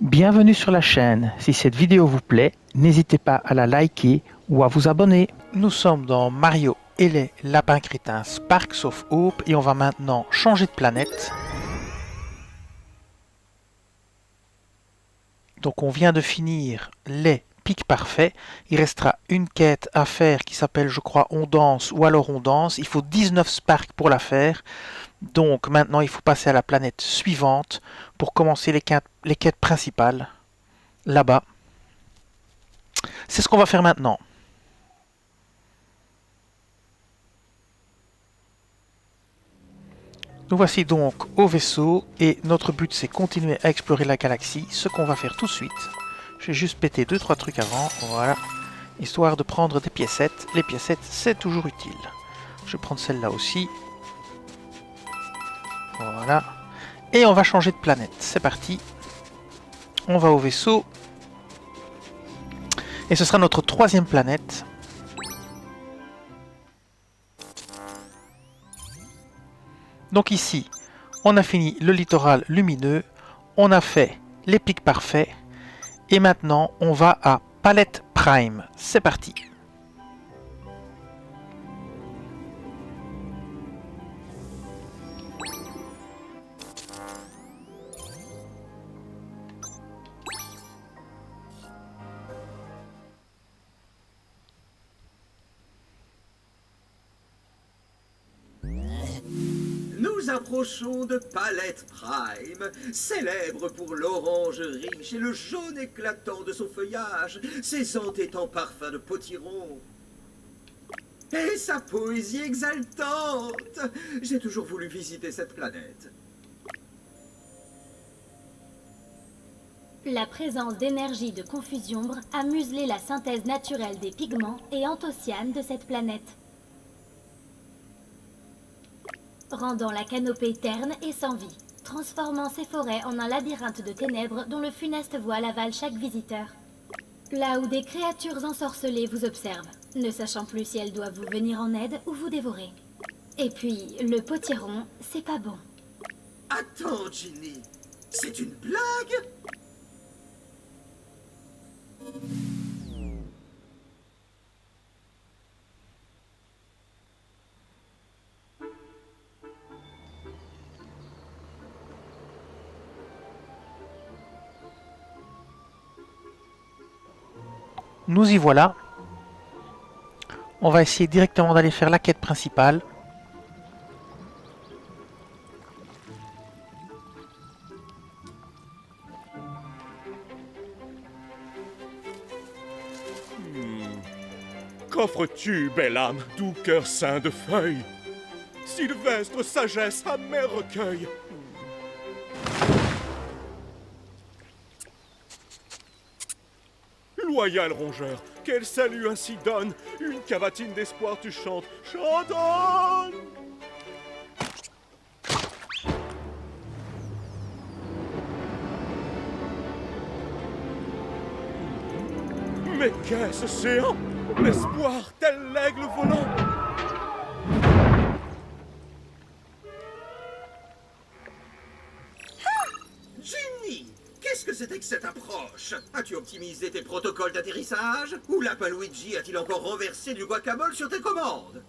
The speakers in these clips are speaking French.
Bienvenue sur la chaîne. Si cette vidéo vous plaît, n'hésitez pas à la liker ou à vous abonner. Nous sommes dans Mario et les lapins crétins Sparks of Hope et on va maintenant changer de planète. Donc on vient de finir les pics parfaits. Il restera une quête à faire qui s'appelle, je crois, On danse ou alors On danse. Il faut 19 Sparks pour la faire. Donc maintenant il faut passer à la planète suivante pour commencer les quêtes principales. Là-bas. C'est ce qu'on va faire maintenant. Nous voici donc au vaisseau et notre but c'est continuer à explorer la galaxie, ce qu'on va faire tout de suite. Je vais juste péter 2-3 trucs avant, voilà, histoire de prendre des piécettes. Les piécettes c'est toujours utile. Je vais prendre celle-là aussi. Voilà. Et on va changer de planète, c'est parti. On va au vaisseau. Et ce sera notre troisième planète. Donc ici, on a fini le littoral lumineux, on a fait les pics parfaits, et maintenant on va à Palette Prime. C'est parti. Nous approchons de Palette Prime, célèbre pour l'orange riche et le jaune éclatant de son feuillage, ses entêtants parfums de potiron. Et sa poésie exaltante. J'ai toujours voulu visiter cette planète. La présence d'énergie de confusion-ombre a muselé la synthèse naturelle des pigments et anthocyanes de cette planète, rendant la canopée terne et sans vie, transformant ces forêts en un labyrinthe de ténèbres dont le funeste voile avale chaque visiteur. Là où des créatures ensorcelées vous observent, ne sachant plus si elles doivent vous venir en aide ou vous dévorer. Et puis, le potiron, c'est pas bon. Attends, Ginny, c'est une blague? Nous y voilà. On va essayer directement d'aller faire la quête principale. Qu'offres-tu, belle âme, doux cœur ceint de feuilles? Sylvestre sagesse, amer recueil. Loyal rongeur, quel salut ainsi donne? Une cavatine d'espoir tu chantes, chantonne! Mais qu'est-ce séant? L'espoir, tel l'aigle volant! Ginny, qu'est-ce que c'était que cette approche? As-tu optimisé tes protocoles d'atterrissage? Ou Lapin Luigi a-t-il encore renversé du guacamole sur tes commandes?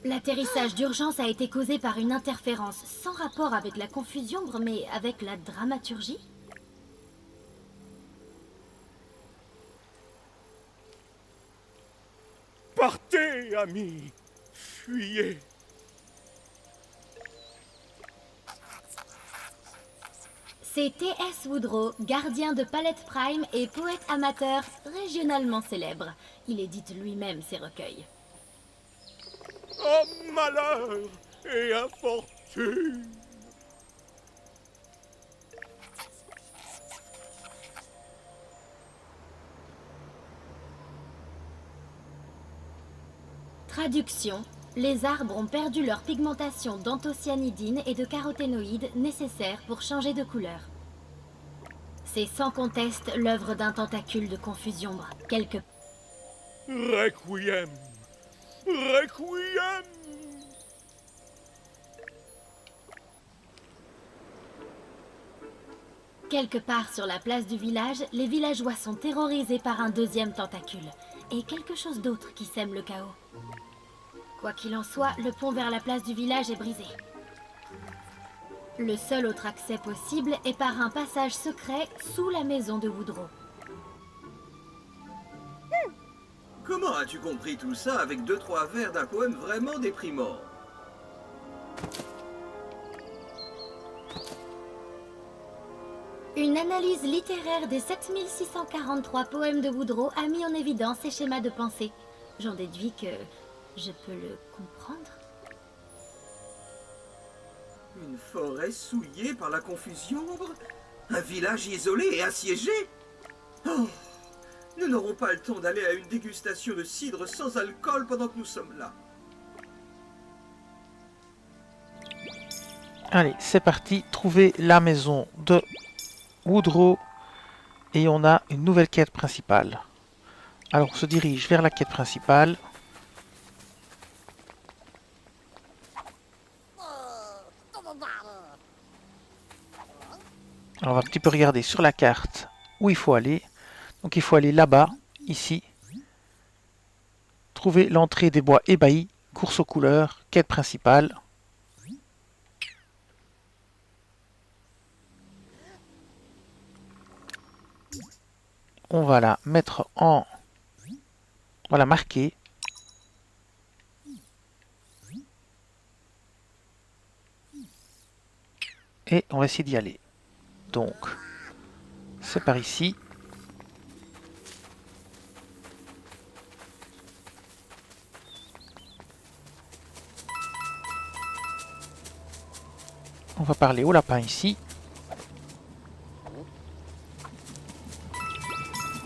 L'atterrissage d'urgence a été causé par une interférence sans rapport avec la confusion-ombre, mais avec la dramaturgie. Partez, amis! Fuyez! C'est T.S. Woodrow, gardien de Palette Prime et poète amateur régionalement célèbre. Il édite lui-même ses recueils. Oh, malheur et infortune! Traduction. Les arbres ont perdu leur pigmentation d'anthocyanidine et de caroténoïdes nécessaires pour changer de couleur. C'est sans conteste l'œuvre d'un tentacule de confusion-ombre. Quelque... Requiem! Requiem! Quelque part sur la place du village, les villageois sont terrorisés par un deuxième tentacule. Et quelque chose d'autre qui sème le chaos. Quoi qu'il en soit, le pont vers la place du village est brisé. Le seul autre accès possible est par un passage secret sous la maison de Woodrow. Comment as-tu compris tout ça avec 2-3 vers d'un poème vraiment déprimant? Une analyse littéraire des 7643 poèmes de Woodrow a mis en évidence ces schémas de pensée. J'en déduis que je peux le comprendre. Une forêt souillée par la confusion? Un village isolé et assiégé? Oh, nous n'aurons pas le temps d'aller à une dégustation de cidre sans alcool pendant que nous sommes là. Allez, c'est parti. Trouver la maison de Woodrow. Et on a une nouvelle quête principale. Alors, on se dirige vers la quête principale. Alors, on va un petit peu regarder sur la carte où il faut aller. Donc il faut aller là-bas, ici. Trouver l'entrée des bois ébahis, course aux couleurs, quête principale. On va la mettre en... On va la marquer. Et on va essayer d'y aller. Donc, c'est par ici. On va parler au lapin ici.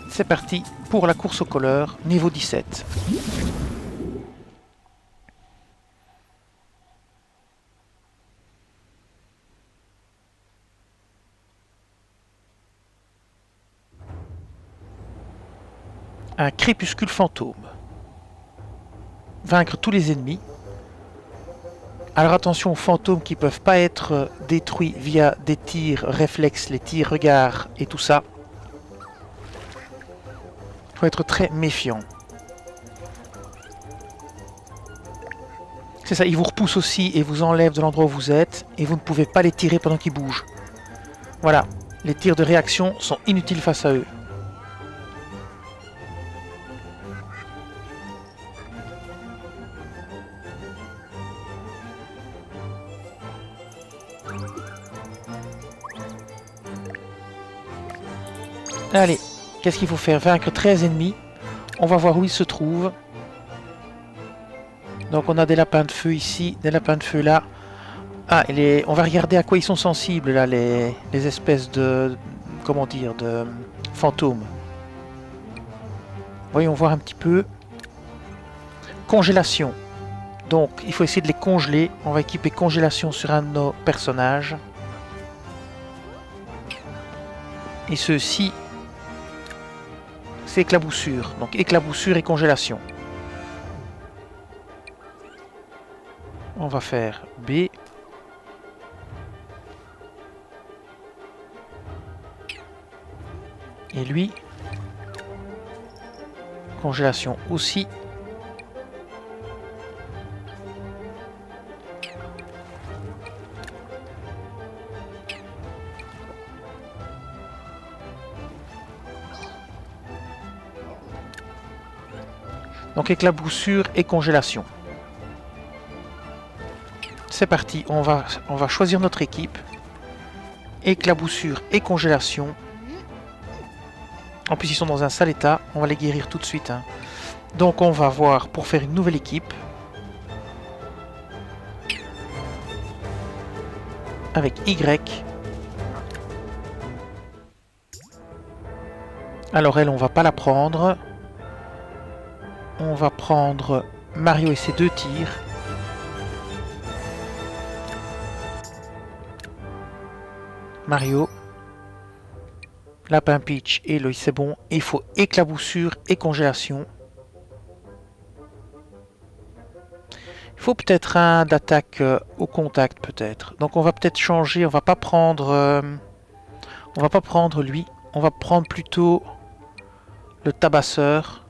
C'est parti pour la course aux couleurs, niveau 17. Un crépuscule fantôme. Vaincre tous les ennemis. Alors attention aux fantômes qui peuvent pas être détruits via des tirs réflexes, les tirs regards et tout ça. Il faut être très méfiant. C'est ça, ils vous repoussent aussi et vous enlèvent de l'endroit où vous êtes et vous ne pouvez pas les tirer pendant qu'ils bougent. Voilà, les tirs de réaction sont inutiles face à eux. Allez, qu'est-ce qu'il faut faire? Vaincre 13 ennemis. On va voir où ils se trouvent. Donc on a des lapins de feu ici, des lapins de feu là. Ah, on va regarder à quoi ils sont sensibles là, les espèces de... Comment dire, de fantômes. Voyons voir un petit peu. Congélation. Donc il faut essayer de les congeler. On va équiper congélation sur un de nos personnages. Et ceux-ci... c'est éclaboussure. Donc éclaboussure et congélation. On va faire B. Et lui. Congélation aussi. Donc éclaboussure et congélation. C'est parti, on va choisir notre équipe. Éclaboussure et congélation. En plus ils sont dans un sale état, on va les guérir tout de suite. Hein. Donc on va voir pour faire une nouvelle équipe. Avec Y. Alors elle, on va pas la prendre. On va prendre Mario et ses 2 tirs. Mario. Lapin Peach et Loïs, c'est bon. Il faut éclaboussure et congélation. Il faut peut-être un d'attaque au contact, peut-être. Donc on va peut-être changer. On va pas prendre... On va pas prendre lui. On va prendre plutôt le tabasseur.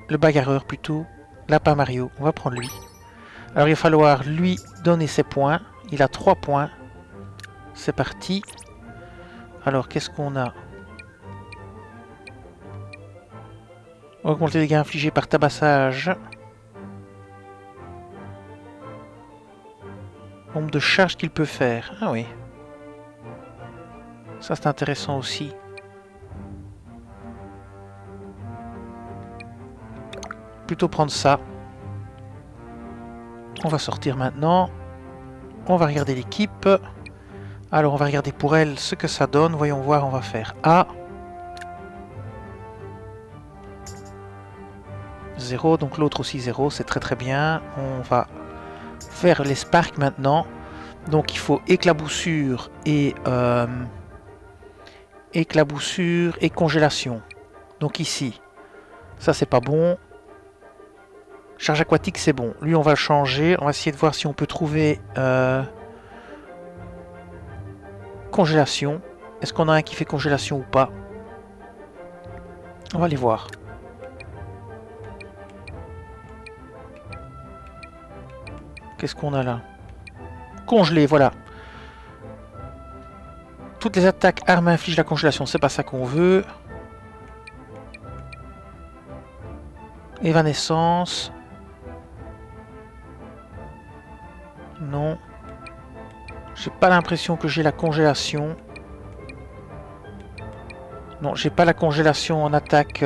Le bagarreur plutôt. Lapin Mario. On va prendre lui. Alors il va falloir lui donner ses points. Il a 3 points. C'est parti. Alors qu'est-ce qu'on a? Augmenter les dégâts infligés par tabassage. Nombre de charges qu'il peut faire. Ah oui. Ça c'est intéressant aussi. Plutôt prendre ça. On va sortir maintenant. On va regarder l'équipe. Alors on va regarder pour elle ce que ça donne. Voyons voir, on va faire A. 0, donc l'autre aussi 0, c'est très très bien. On va faire les sparks maintenant. Donc il faut éclaboussure et congélation. Donc ici, ça c'est pas bon. Charge aquatique c'est bon. Lui on va le changer. On va essayer de voir si on peut trouver congélation. Est-ce qu'on a un qui fait congélation ou pas? On va aller voir. Qu'est-ce qu'on a là? Congelé, voilà. Toutes les attaques armes infligent la congélation, c'est pas ça qu'on veut. Évanescence. Non. J'ai pas l'impression que j'ai la congélation. Non, j'ai pas la congélation en attaque.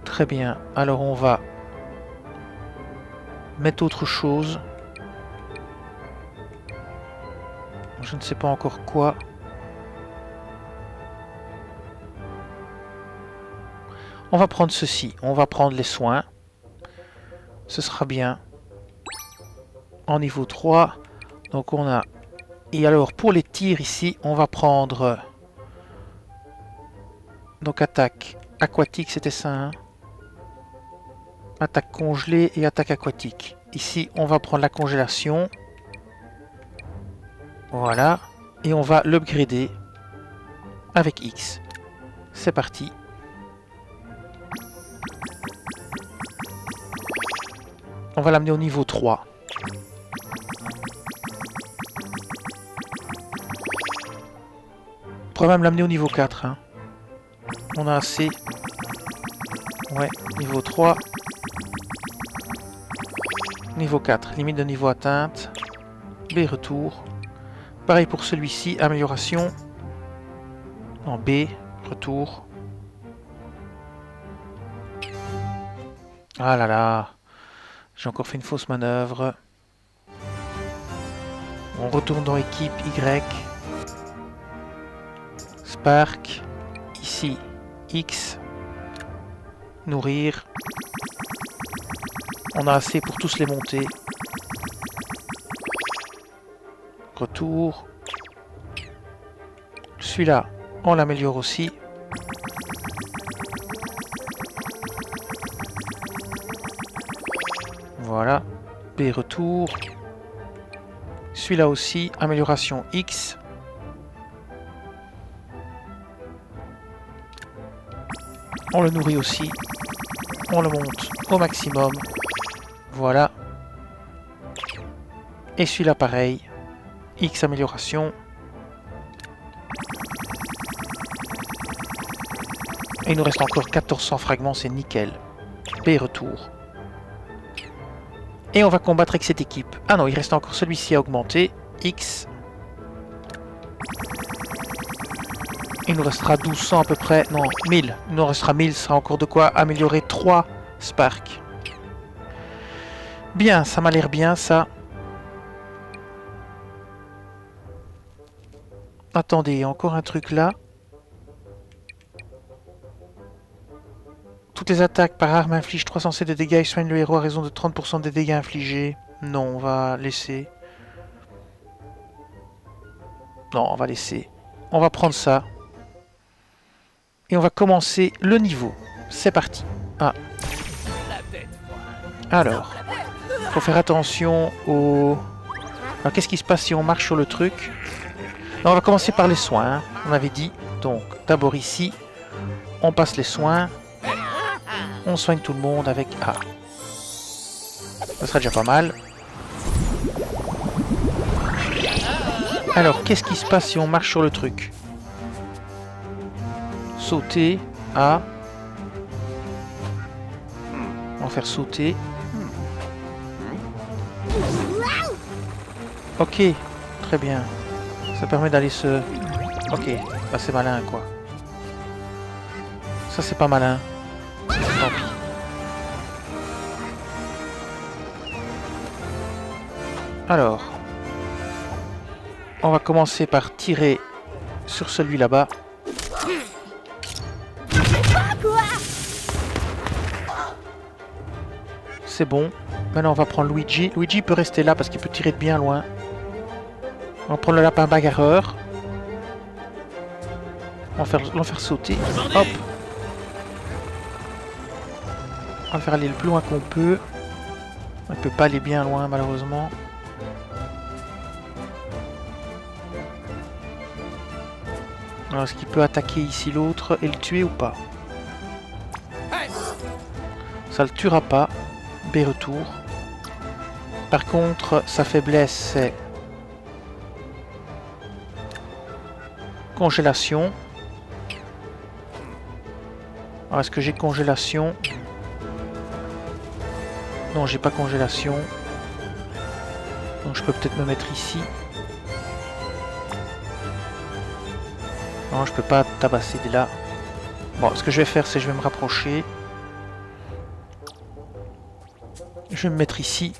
Très bien. Alors on va mettre autre chose. Je ne sais pas encore quoi. On va prendre ceci. On va prendre les soins. Ce sera bien. En niveau 3. Donc on a... Et alors pour les tirs ici, on va prendre... Donc attaque aquatique, c'était ça, hein? Attaque congelée et attaque aquatique. Ici, on va prendre la congélation. Voilà. Et on va l'upgrader avec X. C'est parti. On va l'amener au niveau 3. On pourrait même l'amener au niveau 4. Hein. On a assez. Ouais, niveau 3. Niveau 4, limite de niveau atteinte. B, retour. Pareil pour celui-ci, amélioration. En B, retour. Ah là là. J'ai encore fait une fausse manœuvre. On retourne dans équipe Y. Spark. Ici, X. Nourrir. On a assez pour tous les monter. Retour. Celui-là, on l'améliore aussi. Voilà. B, retour. Celui-là aussi, amélioration X. On le nourrit aussi. On le monte au maximum. Voilà. Et celui-là pareil. X amélioration. Et il nous reste encore 1400 fragments, c'est nickel. B, retour. Et on va combattre avec cette équipe. Ah non, il reste encore celui-ci à augmenter. X. Il nous restera 1200 à peu près. Non, 1000. Il nous restera 1000. Ce sera encore de quoi améliorer 3 Sparks. Bien, ça m'a l'air bien, ça. Attendez, encore un truc là. Toutes les attaques par arme infligent 307 de dégâts et soignent le héros à raison de 30% des dégâts infligés. Non, on va laisser. Non, on va laisser. On va prendre ça. Et on va commencer le niveau. C'est parti. Ah. Alors. Faut faire attention aux Alors qu'est-ce qui se passe si on marche sur le truc? Alors, on va commencer par les soins, hein. On avait dit. Donc d'abord ici, on passe les soins. On soigne tout le monde avec A. Ça sera déjà pas mal. Alors, qu'est-ce qui se passe si on marche sur le truc? Sauter, A. On va faire sauter. Ok, très bien. Ça permet d'aller se... Ok, bah c'est malin quoi. Ça c'est pas malin. Tant pis. Alors, on va commencer par tirer sur celui là-bas. C'est bon. Maintenant, on va prendre Luigi. Luigi peut rester là parce qu'il peut tirer de bien loin. On va prendre le lapin bagarreur. On va le faire sauter. Hop. On va le faire aller le plus loin qu'on peut. On ne peut pas aller bien loin, malheureusement. Alors, est-ce qu'il peut attaquer ici l'autre et le tuer ou pas? Ça le tuera pas. B retour. Par contre, sa faiblesse, c'est congélation. Alors, est-ce que j'ai congélation? Non, j'ai pas congélation. Donc, je peux peut-être me mettre ici. Non, je peux pas tabasser de là. Bon, ce que je vais faire, c'est que je vais me rapprocher. Je vais me mettre ici.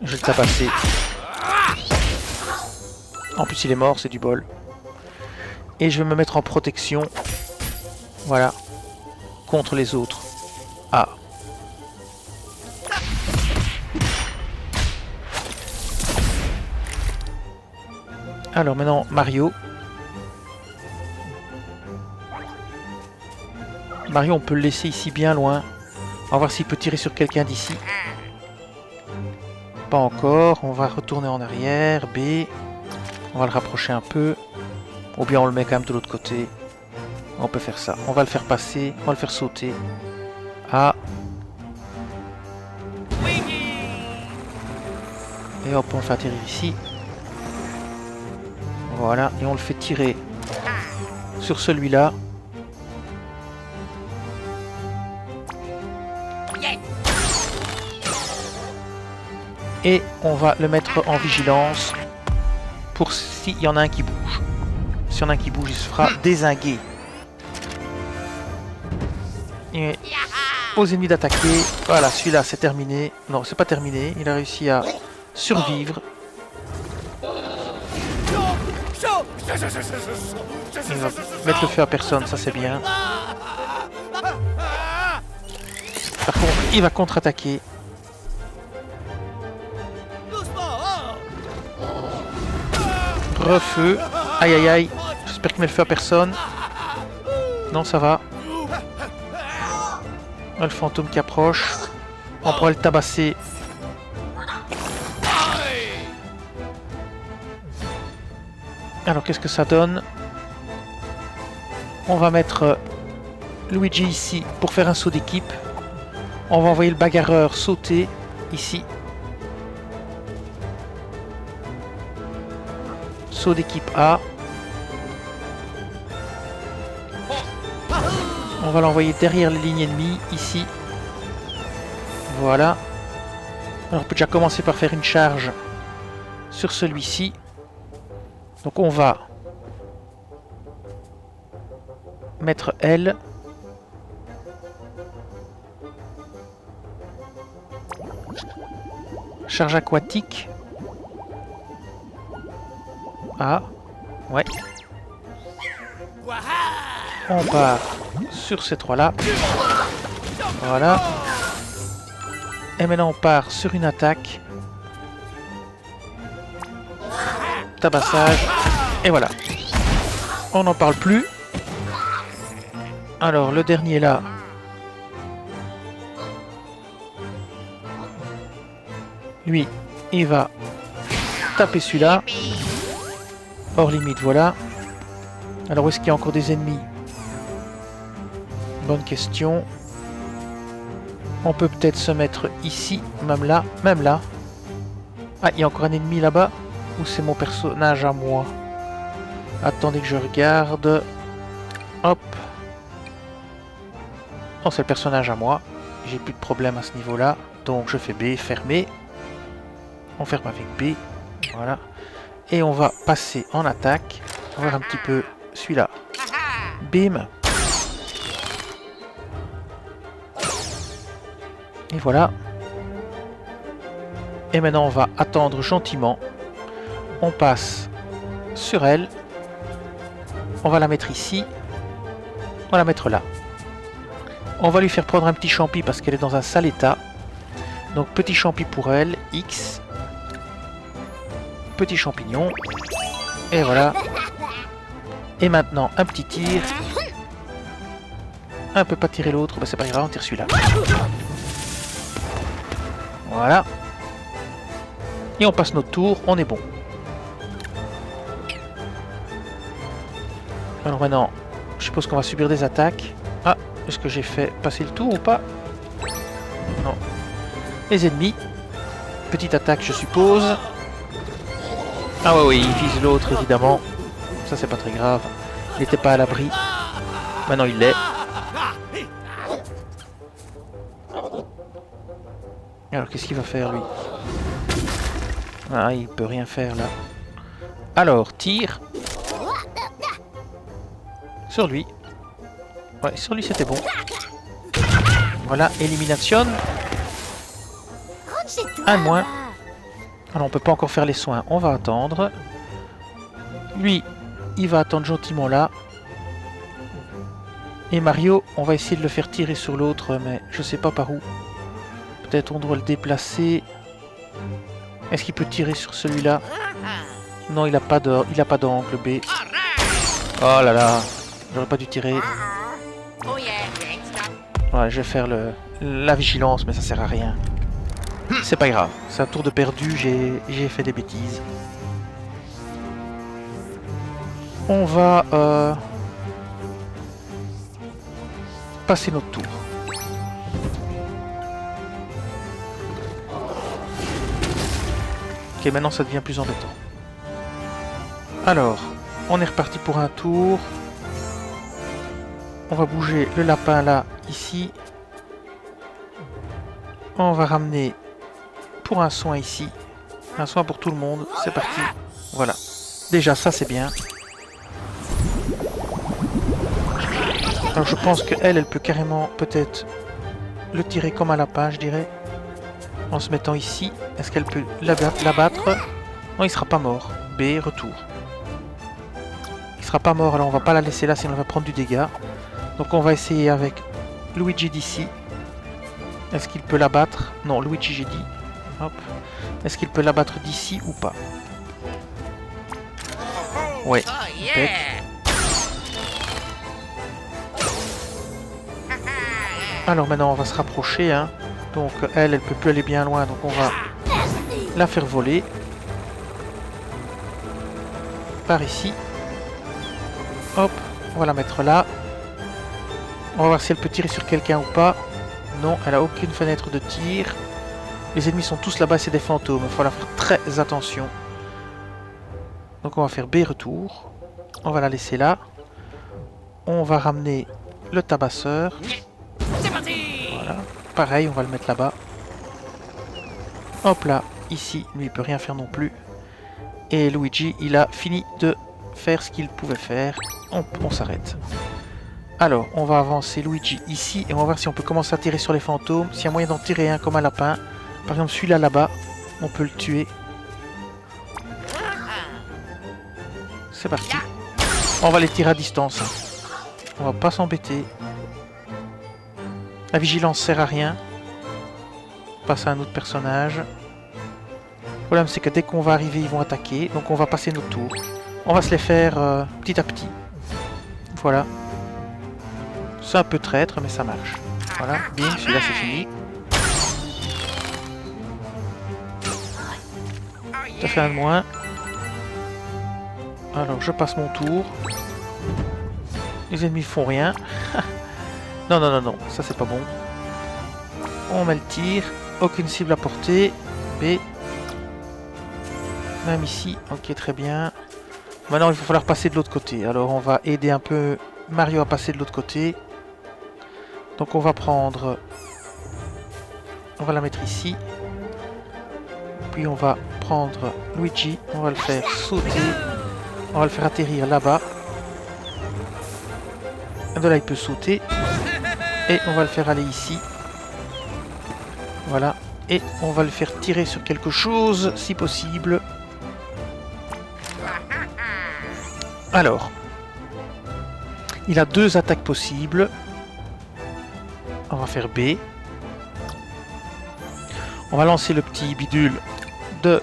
Je vais le tabasser. En plus, il est mort, c'est du bol. Et je vais me mettre en protection. Voilà. Contre les autres. Ah. Alors maintenant, Mario. Mario, on peut le laisser ici bien loin. On va voir s'il peut tirer sur quelqu'un d'ici. Pas encore. On va retourner en arrière. B. On va le rapprocher un peu. Ou bien on le met quand même de l'autre côté. On peut faire ça. On va le faire passer. On va le faire sauter. A. Et hop, on le fait atterrir ici. Voilà. Et on le fait tirer sur celui-là. Et on va le mettre en vigilance pour s'il y en a un qui bouge. S'il y en a un qui bouge, il se fera dézinguer. Et aux ennemis d'attaquer. Voilà, celui-là c'est terminé. Non, c'est pas terminé. Il a réussi à survivre. Il va mettre le feu à personne, ça c'est bien. Par contre, il va contre-attaquer. Refeu. Aïe aïe aïe. J'espère qu'il met le feu à personne. Non, ça va. Le fantôme qui approche. On pourra le tabasser. Alors, qu'est-ce que ça donne? On va mettre Luigi ici pour faire un saut d'équipe. On va envoyer le bagarreur sauter ici. Saut d'équipe A. On va l'envoyer derrière les lignes ennemies, ici. Voilà. Alors, on peut déjà commencer par faire une charge sur celui-ci. Donc on va mettre L. Charge aquatique. Ah, ouais. On part sur ces trois-là. Voilà. Et maintenant on part sur une attaque. Tabassage. Et voilà. On n'en parle plus. Alors le dernier là. Lui, Il va taper celui-là. Hors limite, voilà. Alors où est-ce qu'il y a encore des ennemis? Bonne question. On peut peut-être se mettre ici, même là, même là. Ah, il y a encore un ennemi là-bas. Ou c'est mon personnage à moi? Attendez que je regarde. Hop. Oh, c'est le personnage à moi. J'ai plus de problème à ce niveau-là. Donc je fais B, fermer. On ferme avec B. Voilà. Et on va passer en attaque. On va voir un petit peu celui-là. Bim. Et voilà. Et maintenant on va attendre gentiment. On passe sur elle. On va la mettre ici. On va la mettre là. On va lui faire prendre un petit champi parce qu'elle est dans un sale état. Donc petit champi pour elle. X. Petit champignon. Et voilà. Et maintenant un petit tir. Un peut pas tirer l'autre. Bah, c'est pas grave, on tire celui-là. Voilà. Et on passe notre tour. On est bon. Alors maintenant, je suppose qu'on va subir des attaques. Ah, est-ce que j'ai fait passer le tour ou pas? Non. Les ennemis. Petite attaque, je suppose. Ah ouais, oui, il vise l'autre, évidemment. Ça, c'est pas très grave. Il n'était pas à l'abri. Maintenant, il l'est. Alors, qu'est-ce qu'il va faire, lui? Ah, il peut rien faire, là. Alors, tire. Sur lui. Ouais, sur lui c'était bon. Voilà, élimination. Un de moins. Alors on peut pas encore faire les soins, on va attendre. Lui, il va attendre gentiment là. Et Mario, on va essayer de le faire tirer sur l'autre, mais je sais pas par où. Peut-être on doit le déplacer. Est-ce qu'il peut tirer sur celui-là? Non, il a pas d'angle B. Oh là là. J'aurais pas dû tirer. Ouais, je vais faire la vigilance, mais ça sert à rien. C'est pas grave. C'est un tour de perdu, j'ai fait des bêtises. On va passer notre tour. Ok, maintenant ça devient plus embêtant. Alors, on est reparti pour un tour. On va bouger le lapin là, ici. On va ramener pour un soin ici. Un soin pour tout le monde. C'est parti. Voilà. Déjà, ça c'est bien. Alors je pense qu'elle peut carrément peut-être le tirer comme un lapin, je dirais. En se mettant ici. Est-ce qu'elle peut l'abattre? Non, il sera pas mort. B, retour. Il sera pas mort, alors on va pas la laisser là, sinon elle va prendre du dégât. Donc on va essayer avec Luigi d'ici. Est-ce qu'il peut l'abattre? Non, Luigi j'ai dit. Hop. Est-ce qu'il peut l'abattre d'ici ou pas? Ouais. Impec. Alors maintenant on va se rapprocher. Hein. Donc elle peut plus aller bien loin. Donc on va la faire voler. Par ici. Hop. On va la mettre là. On va voir si elle peut tirer sur quelqu'un ou pas. Non, elle a aucune fenêtre de tir. Les ennemis sont tous là-bas, c'est des fantômes. Il faut leur faire très attention. Donc on va faire B retour. On va la laisser là. On va ramener le tabasseur. Voilà. Pareil, on va le mettre là-bas. Hop là, ici, lui il peut rien faire non plus. Et Luigi, il a fini de faire ce qu'il pouvait faire. On s'arrête. Alors, on va avancer Luigi ici et on va voir si on peut commencer à tirer sur les fantômes. S'il y a moyen d'en tirer un comme un lapin. Par exemple, celui-là là-bas, on peut le tuer. C'est parti. On va les tirer à distance. On va pas s'embêter. La vigilance sert à rien. On passe à un autre personnage. Le problème, c'est que dès qu'on va arriver, ils vont attaquer. Donc on va passer notre tour. On va se les faire petit à petit. Voilà. C'est un peu traître, mais ça marche. Voilà, bim, celui-là c'est fini. Ça fait un de moins. Alors je passe mon tour. Les ennemis font rien. Non, non, non, non, ça c'est pas bon. On met le tir. Aucune cible à portée. B. Même ici. Ok, très bien. Maintenant il va falloir passer de l'autre côté. Alors on va aider un peu Mario à passer de l'autre côté. Donc on va prendre... On va la mettre ici. Puis on va prendre Luigi. On va le faire sauter. On va le faire atterrir là-bas. De là il peut sauter. Et on va le faire aller ici. Voilà. Et on va le faire tirer sur quelque chose, si possible. Alors. Il a 2 attaques possibles. On va faire B. On va lancer le petit bidule de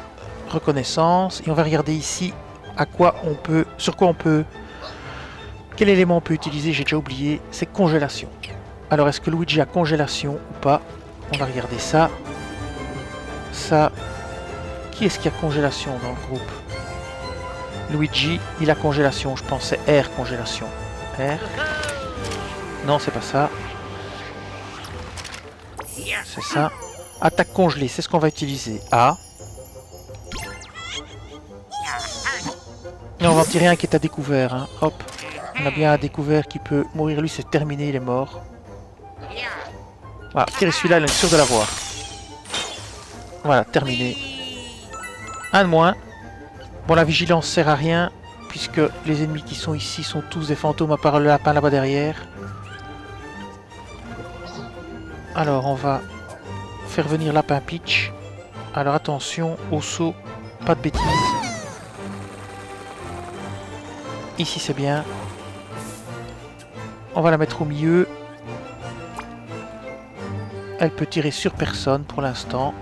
reconnaissance. Et on va regarder ici sur quoi on peut... Quel élément on peut utiliser, j'ai déjà oublié. C'est congélation. Alors est-ce que Luigi a congélation ou pas? On va regarder ça. Ça. Qui est-ce qui a congélation dans le groupe? Luigi, il a congélation. Je pensais R congélation. R. Non, c'est pas ça. C'est ça. Attaque congelée, c'est ce qu'on va utiliser. A. Et on va en tirer un qui est à découvert. Hein. Hop. On a bien un découvert qui peut mourir. Lui, c'est terminé, il est mort. Voilà, tirer celui-là, il est sûr de l'avoir. Voilà, terminé. Un de moins. Bon, la vigilance sert à rien, puisque les ennemis qui sont ici sont tous des fantômes, à part le lapin là-bas derrière. Alors, on va faire venir Lapin Peach. Alors, attention, au saut, pas de bêtises. Ici, c'est bien. On va la mettre au milieu. Elle peut tirer sur personne pour l'instant.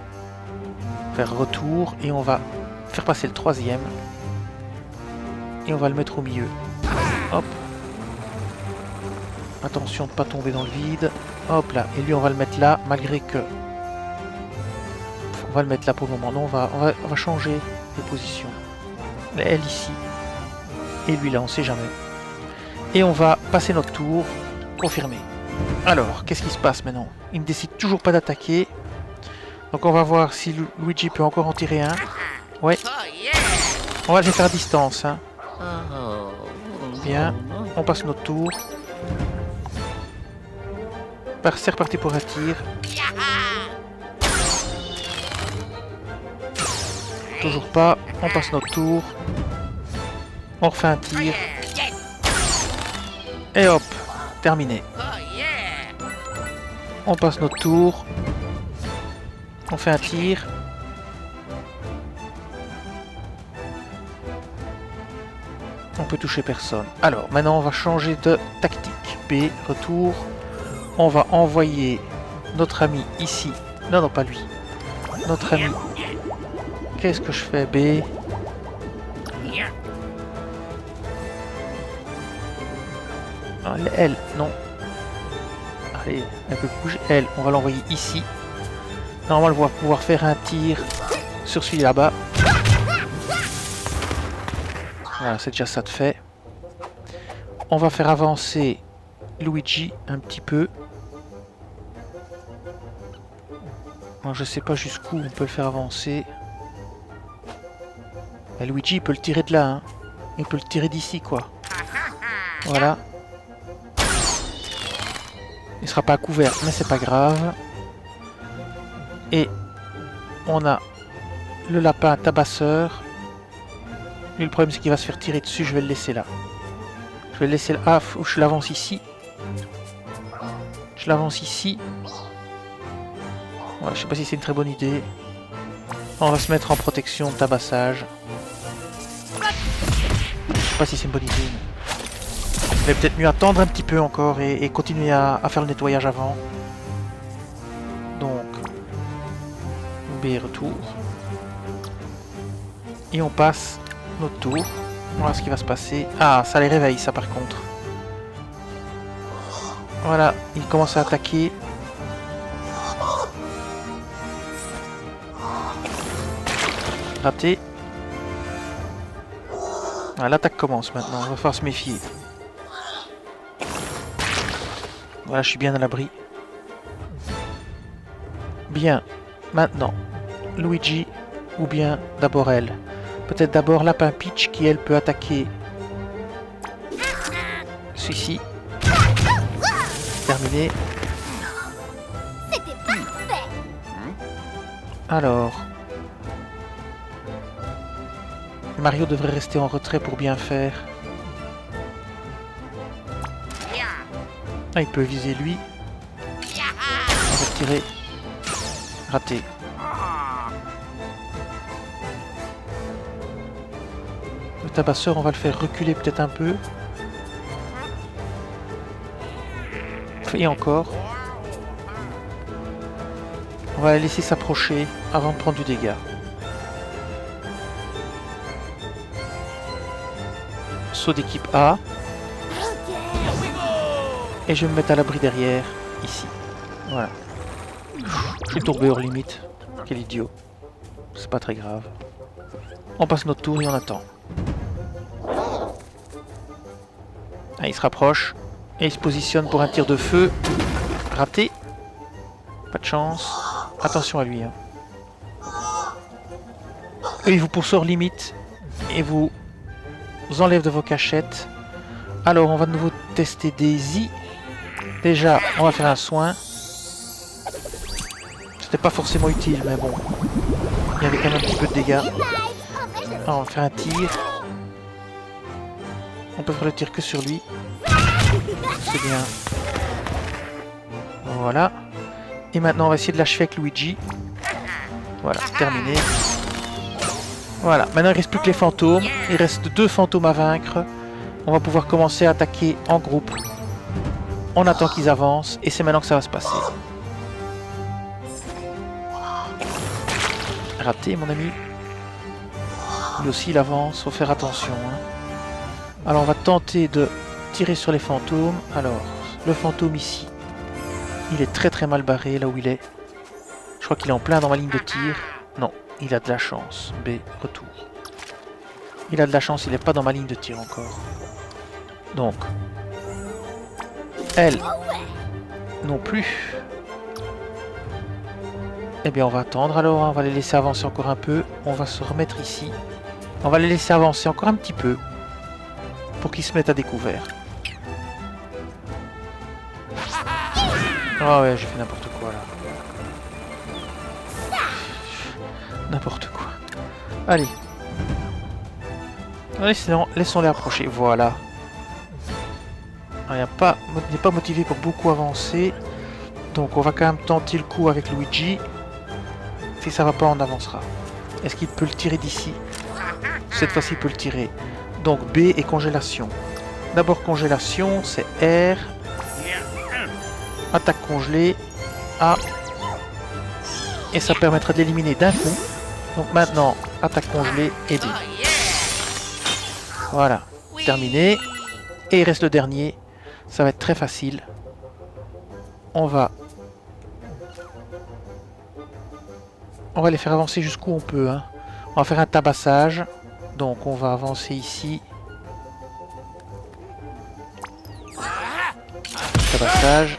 Faire retour. Et on va faire passer le 3e. Et on va le mettre au milieu. Hop. Attention de ne pas tomber dans le vide. Hop là. Et lui, on va le mettre là, malgré que... On va le mettre là pour le moment. Non, on va changer les positions. Elle ici. Et lui là, on sait jamais. Et on va passer notre tour. Confirmé. Alors, qu'est-ce qui se passe maintenant? Il ne décide toujours pas d'attaquer. Donc on va voir si Luigi peut encore en tirer un. Ouais. On va les faire à distance. Hein. Bien. On passe notre tour. C'est reparti pour un tir. Toujours pas. On passe notre tour. On refait un tir. Et hop. Terminé. On passe notre tour. On fait un tir. On peut toucher personne. Alors, maintenant on va changer de tactique. B, retour. On va envoyer notre ami ici. Non, non, pas lui. Notre ami. Qu'est-ce que je fais? B. Ah, elle, non. Allez, elle peut bouger. Elle, on va l'envoyer ici. Normalement, elle va pouvoir faire un tir sur celui là-bas. Voilà, c'est déjà ça de fait. On va faire avancer Luigi un petit peu. Moi, je sais pas jusqu'où on peut le faire avancer. Et Luigi, il peut le tirer de là. Hein. Il peut le tirer d'ici, quoi. Voilà. Il sera pas couvert, mais c'est pas grave. Et on a le lapin tabasseur. Lui, le problème, c'est qu'il va se faire tirer dessus. Je vais le laisser là. Je vais le laisser là. Ah, je l'avance ici. Je l'avance ici. Ouais, je sais pas si c'est une très bonne idée. On va se mettre en protection de tabassage. Je sais pas si c'est une bonne idée. Il est peut-être mieux attendre un petit peu encore et continuer à faire le nettoyage avant. Donc, B, retour. Et on passe notre tour. Voilà ce qui va se passer. Ah, ça les réveille, ça par contre. Voilà, il commence à attaquer. Raté. Ah, l'attaque commence maintenant, on va falloir se méfier. Voilà, je suis bien à l'abri. Bien, maintenant, Luigi ou bien d'abord elle. Peut-être d'abord Lapin Peach qui elle peut attaquer celui-ci. Terminé. C'était parfait. Alors, Mario devrait rester en retrait pour bien faire. Ah, il peut viser lui. On va tirer. Raté. Le tabasseur, on va le faire reculer peut-être un peu. Et encore. On va la laisser s'approcher avant de prendre du dégât. Saut d'équipe A. Et je vais me mettre à l'abri derrière, ici. Voilà. Je suis tombé hors limite. Quel idiot. C'est pas très grave. On passe notre tour et on attend. Ah, il se rapproche. Et il se positionne pour un tir de feu. Raté. Pas de chance. Attention à lui. Hein. Eux, ils vous poussent hors limite. Et vous enlèvent de vos cachettes. Alors, on va de nouveau tester Daisy. Déjà, on va faire un soin. C'était pas forcément utile, mais bon. Il y avait quand même un petit peu de dégâts. Ah, on va faire un tir. On peut faire le tir que sur lui. C'est bien. Voilà. Et maintenant, on va essayer de l'achever avec Luigi. Voilà, terminé. Voilà, maintenant il reste plus que les fantômes. Il reste 2 fantômes à vaincre. On va pouvoir commencer à attaquer en groupe. On attend qu'ils avancent et c'est maintenant que ça va se passer. Raté, mon ami. Lui aussi il avance, faut faire attention. Hein. Alors on va tenter de tirer sur les fantômes. Alors, le fantôme ici, il est très très mal barré là où il est. Je crois qu'il est en plein dans ma ligne de tir. Non, il a de la chance. B, retour. Il a de la chance, il n'est pas dans ma ligne de tir encore. Donc, elle, non plus. Eh bien, on va attendre alors, on va les laisser avancer encore un peu. On va se remettre ici. On va les laisser avancer encore un petit peu pour qu'ils se mettent à découvert. Ah ouais, j'ai fait n'importe quoi là. N'importe quoi. Allez. Laissons-les approcher. Voilà. Il n'est pas motivé pour beaucoup avancer. Donc on va quand même tenter le coup avec Luigi. Si ça va pas, on avancera. Est-ce qu'il peut le tirer d'ici? Cette fois-ci, il peut le tirer. Donc B et congélation. D'abord congélation, c'est R. Attaque congelée. A. Et ça permettra de l'éliminer d'un coup. Donc maintenant, attaque congelée et B. Voilà, terminé. Et il reste le dernier. Ça va être très facile. On va les faire avancer jusqu'où on peut. Hein. On va faire un tabassage. Donc on va avancer ici. Tabassage.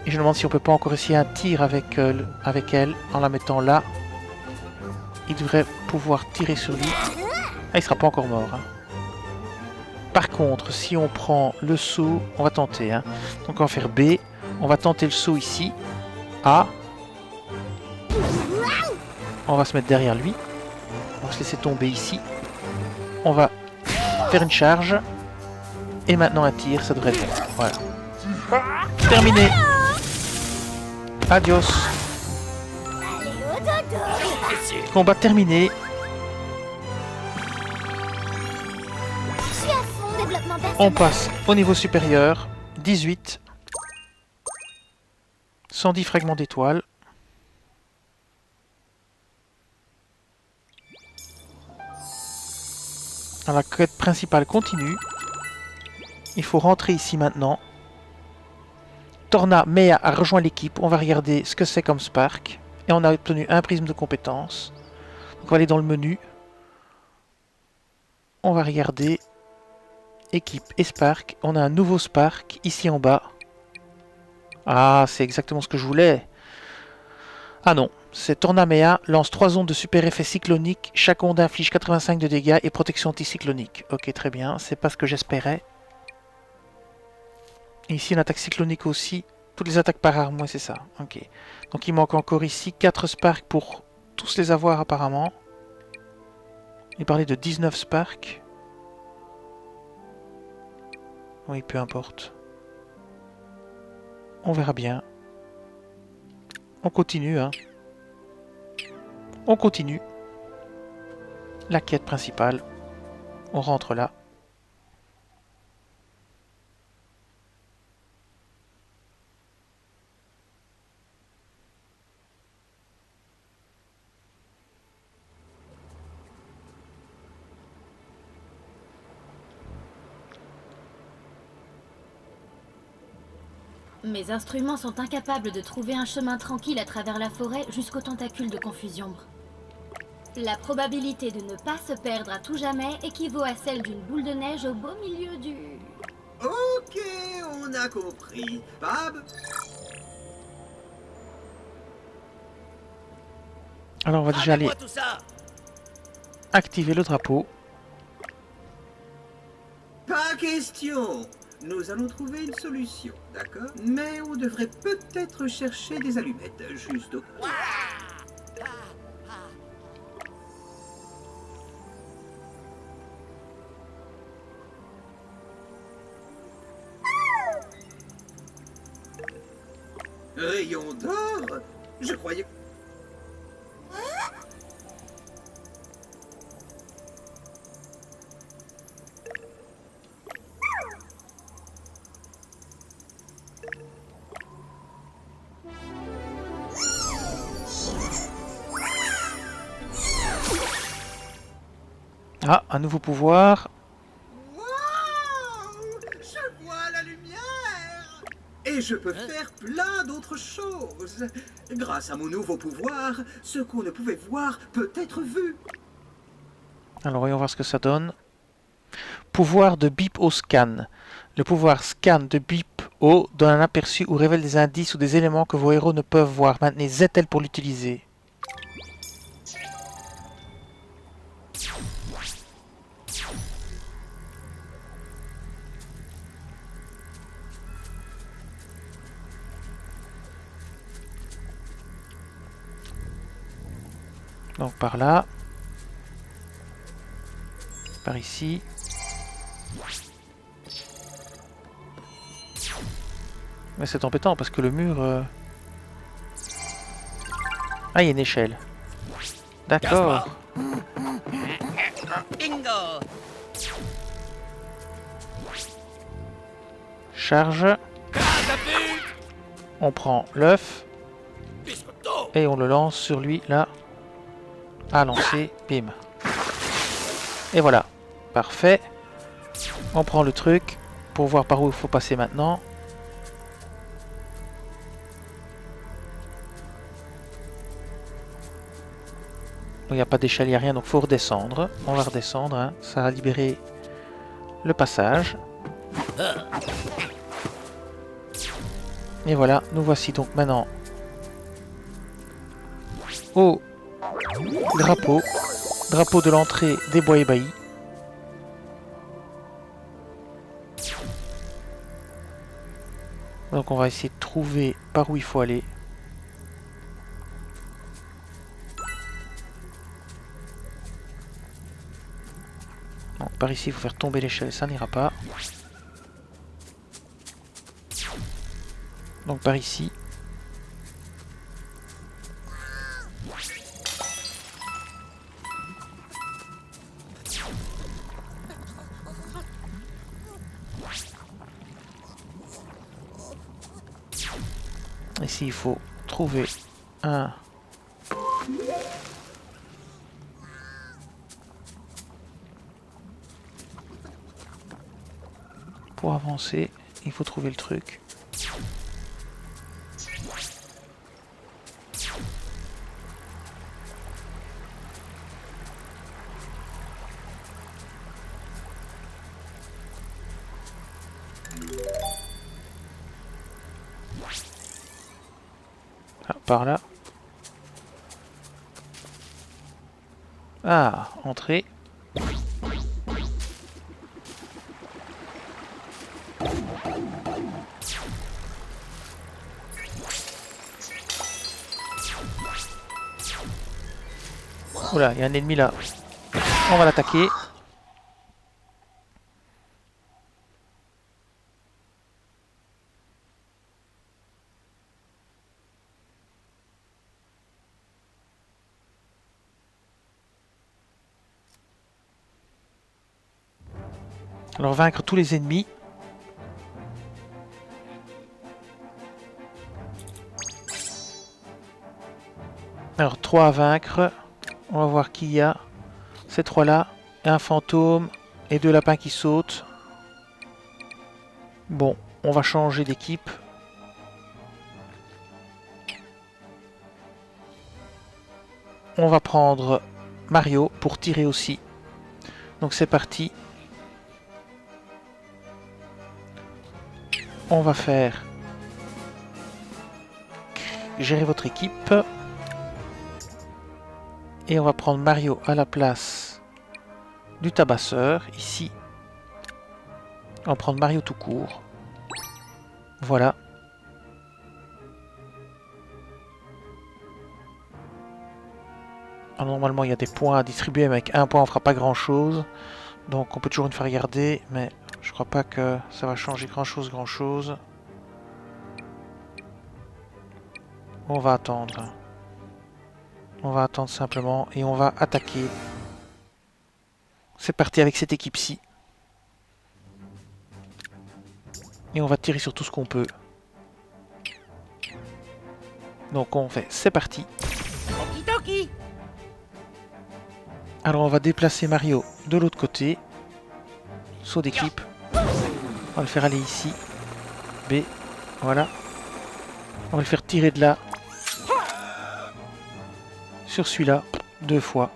Et je me demande si on peut pas encore essayer un tir avec elle en la mettant là. Il devrait pouvoir tirer sur lui. Ah, il sera pas encore mort. Hein. Par contre, si on prend le saut, on va tenter. Hein. Donc on va faire B. On va tenter le saut ici. A. On va se mettre derrière lui. On va se laisser tomber ici. On va faire une charge. Et maintenant un tir, ça devrait être bon. Voilà. Terminé. Adios. Combat terminé. On passe au niveau supérieur. 18. 110 fragments d'étoiles. La quête principale continue. Il faut rentrer ici maintenant. Torna Mea a rejoint l'équipe. On va regarder ce que c'est comme Spark. Et on a obtenu un prisme de compétences. Donc on va aller dans le menu. On va regarder. Équipe et Spark. On a un nouveau Spark ici en bas. Ah, c'est exactement ce que je voulais. Ah non, c'est Tornamea, lance 3 ondes de super effet cyclonique. Chaque onde inflige 85 de dégâts et protection anticyclonique. Ok, très bien, c'est pas ce que j'espérais. Ici, une attaque cyclonique aussi. Toutes les attaques par arme, ouais, c'est ça. Ok. Donc il manque encore ici 4 Sparks pour tous les avoir apparemment. Il parlait de 19 Sparks. Oui, peu importe. On verra bien. On continue, hein. On continue. La quête principale. On rentre là. Mes instruments sont incapables de trouver un chemin tranquille à travers la forêt jusqu'au tentacule de Confusion. La probabilité de ne pas se perdre à tout jamais équivaut à celle d'une boule de neige au beau milieu du... Ok, on a compris. Pab, Alors on va déjà aller Tout ça. activer le drapeau. pas question. Nous allons trouver une solution, d'accord? Mais on devrait peut-être chercher des allumettes, juste au... Rayon d'or? Je croyais... Ah, un nouveau pouvoir. Wow! Je vois la lumière! Et je peux faire plein d'autres choses. Grâce à mon nouveau pouvoir, ce qu'on ne pouvait voir peut être vu. Alors voyons voir ce que ça donne. Pouvoir de Bip au scan. Le pouvoir scan de Bip au donne un aperçu ou révèle des indices ou des éléments que vos héros ne peuvent voir. Maintenez ZL pour l'utiliser. Donc par là. Par ici. Mais c'est embêtant parce que le mur... Ah, il y a une échelle. D'accord. Bingo. Charge. On prend l'œuf. Et on le lance sur lui, là. À lancer. Bim. Et voilà. Parfait. On prend le truc pour voir par où il faut passer maintenant. Il n'y a pas d'échelle, il n'y a rien, donc il faut redescendre. On va redescendre, hein. Ça a libéré le passage. Et voilà, nous voici donc maintenant au drapeau. Drapeau de l'entrée des bois ébahis. Donc on va essayer de trouver par où il faut aller. Donc par ici il faut faire tomber l'échelle, ça n'ira pas. Donc par ici. Ici il faut trouver un... Pour avancer, il faut trouver le truc. par là. Ah, entrée. Oula, il y a un ennemi là. On va l'attaquer. Alors vaincre tous les ennemis. Alors 3 à vaincre. On va voir qui y a. Ces 3 là. Un fantôme et 2 lapins qui sautent. Bon, on va changer d'équipe. On va prendre Mario pour tirer aussi. Donc c'est parti. On va faire gérer votre équipe. Et on va prendre Mario à la place du tabasseur, ici. On va prendre Mario tout court. Voilà. Alors, normalement, il y a des points à distribuer, mais avec un point, on fera pas grand-chose. Donc, on peut toujours une fois regarder, mais je crois pas que ça va changer grand-chose. On va attendre. On va attendre simplement et on va attaquer. C'est parti avec cette équipe-ci. Et on va tirer sur tout ce qu'on peut. Donc on fait, c'est parti. Alors on va déplacer Mario de l'autre côté. Saut d'équipe. On va le faire aller ici. B. Voilà. On va le faire tirer de là. Sur celui-là, 2 fois.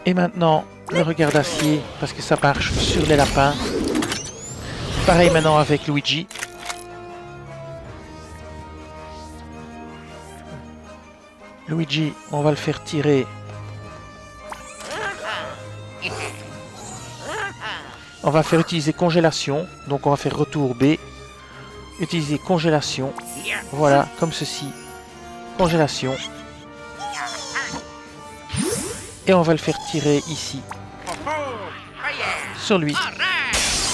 Et maintenant, le regard d'acier, parce que ça marche sur les lapins. Pareil maintenant avec Luigi. Luigi, on va le faire tirer. On va faire utiliser congélation. Donc on va faire retour B. Utiliser congélation. Voilà, comme ceci. Congélation. Et on va le faire tirer ici. Sur lui.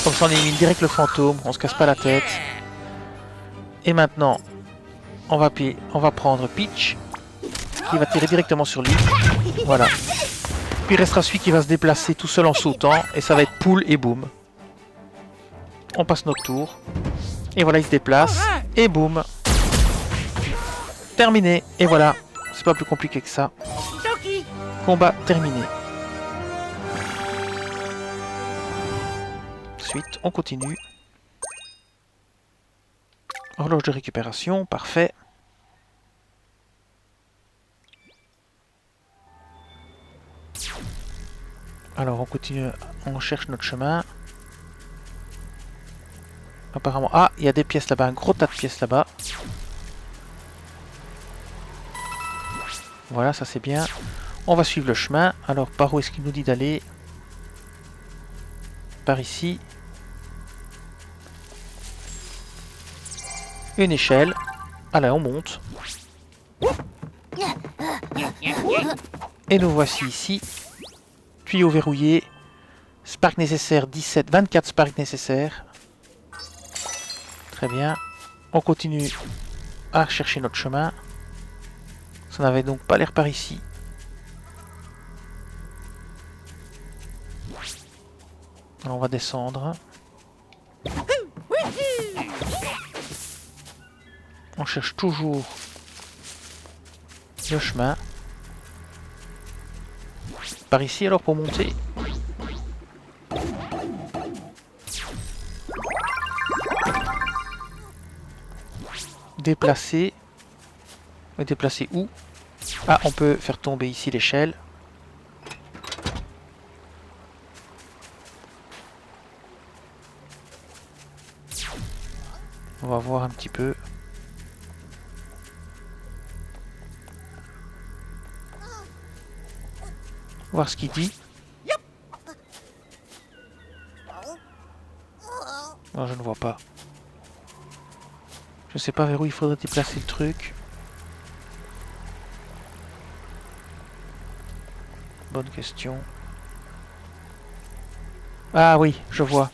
Comme ça on élimine direct le fantôme. On se casse pas la tête. Et maintenant, on va prendre Peach. Qui va tirer directement sur lui. Voilà. Puis il restera celui qui va se déplacer tout seul en sautant. Et ça va être poule et boum. On passe notre tour. Et voilà, il se déplace. Et boum. Terminé. Et voilà. C'est pas plus compliqué que ça. Combat terminé. Ensuite, on continue. Horloge de récupération. Parfait. Alors on continue, on cherche notre chemin. Apparemment, ah, il y a des pièces là-bas, un gros tas de pièces là-bas. Voilà, ça c'est bien. On va suivre le chemin. Alors par où est-ce qu'il nous dit d'aller? Par ici. Une échelle. Allez, on monte. Et nous voici ici. Tuyau verrouillé. Spark nécessaire 17, 24 sparks nécessaires. Très bien. On continue à chercher notre chemin. Ça n'avait donc pas l'air par ici. Alors on va descendre. On cherche toujours le chemin. Par ici alors pour monter. Déplacer. Déplacer où? Ah, on peut faire tomber ici l'échelle. On va voir un petit peu. Voir ce qu'il dit. Non, je ne vois pas. Je sais pas vers où il faudrait déplacer le truc. Bonne question. Ah oui, je vois.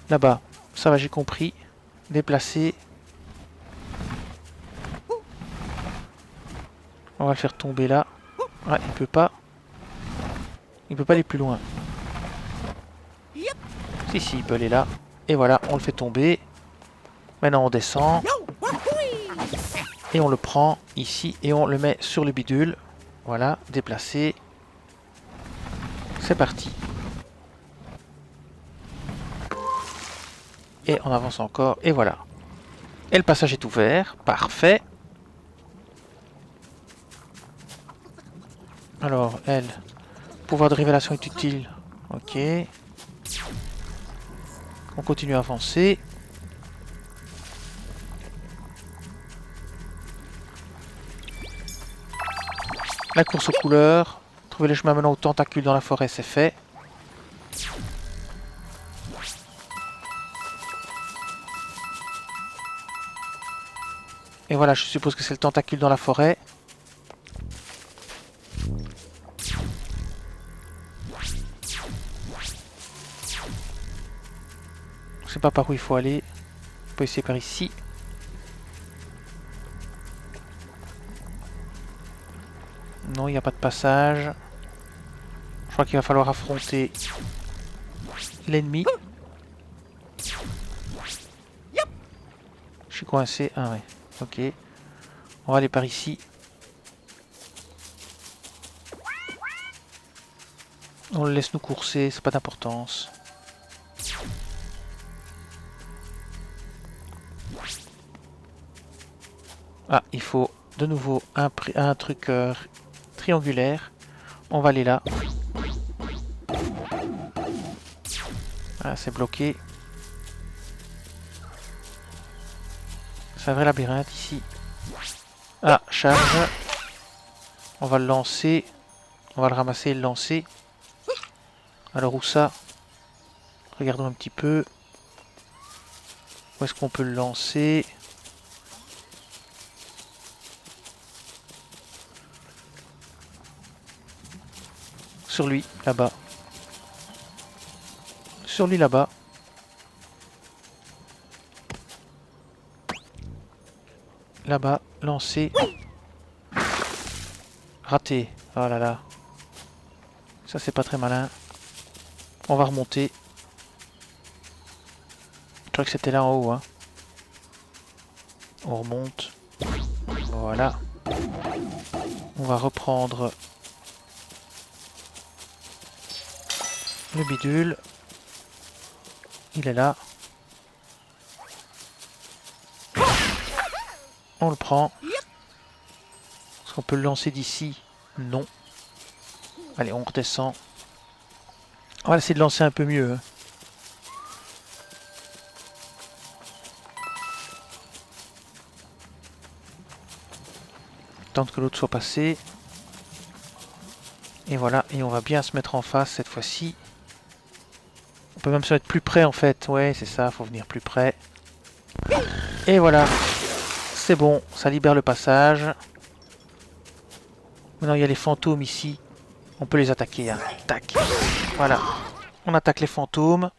Là-bas. Ça va, j'ai compris. Déplacer. On va le faire tomber là. Ah, il peut pas. Il peut pas aller plus loin. Si, si, il peut aller là. Et voilà, on le fait tomber. Maintenant, on descend. Et on le prend ici et on le met sur le bidule. Voilà, déplacer. C'est parti. Et on avance encore. Et voilà. Et le passage est ouvert. Parfait. Alors, elle. Pouvoir de révélation est utile. Ok. On continue à avancer. La course aux couleurs. Trouver les chemins menant aux tentacules dans la forêt, c'est fait. Et voilà, je suppose que c'est le tentacule dans la forêt. Je sais pas par où il faut aller. On peut essayer par ici. Non, il n'y a pas de passage. Je crois qu'il va falloir affronter l'ennemi. Je suis coincé. Ah ouais, ok. On va aller par ici. On le laisse nous courser, c'est pas d'importance. Ah, il faut de nouveau un truc triangulaire. On va aller là. Ah, c'est bloqué. C'est un vrai labyrinthe ici. Ah, charge. On va le lancer. On va le ramasser et le lancer. Alors où ça? Regardons un petit peu. Où est-ce qu'on peut le lancer? Sur lui, là-bas. Sur lui, là-bas. Là-bas, lancer. Raté. Oh là là. Ça, c'est pas très malin. On va remonter. Je crois que c'était là en haut. Hein. On remonte. Voilà. On va reprendre le bidule. Il est là. On le prend. Est-ce qu'on peut le lancer d'ici? Non. Allez, on redescend. On va essayer de lancer un peu mieux. Hein. Tant que l'autre soit passé. Et voilà, et on va bien se mettre en face cette fois-ci. On peut même se mettre plus près en fait. Ouais, c'est ça, faut venir plus près. Et voilà. C'est bon, ça libère le passage. Maintenant, il y a les fantômes ici. On peut les attaquer. Hein. Tac. Voilà. On attaque les fantômes.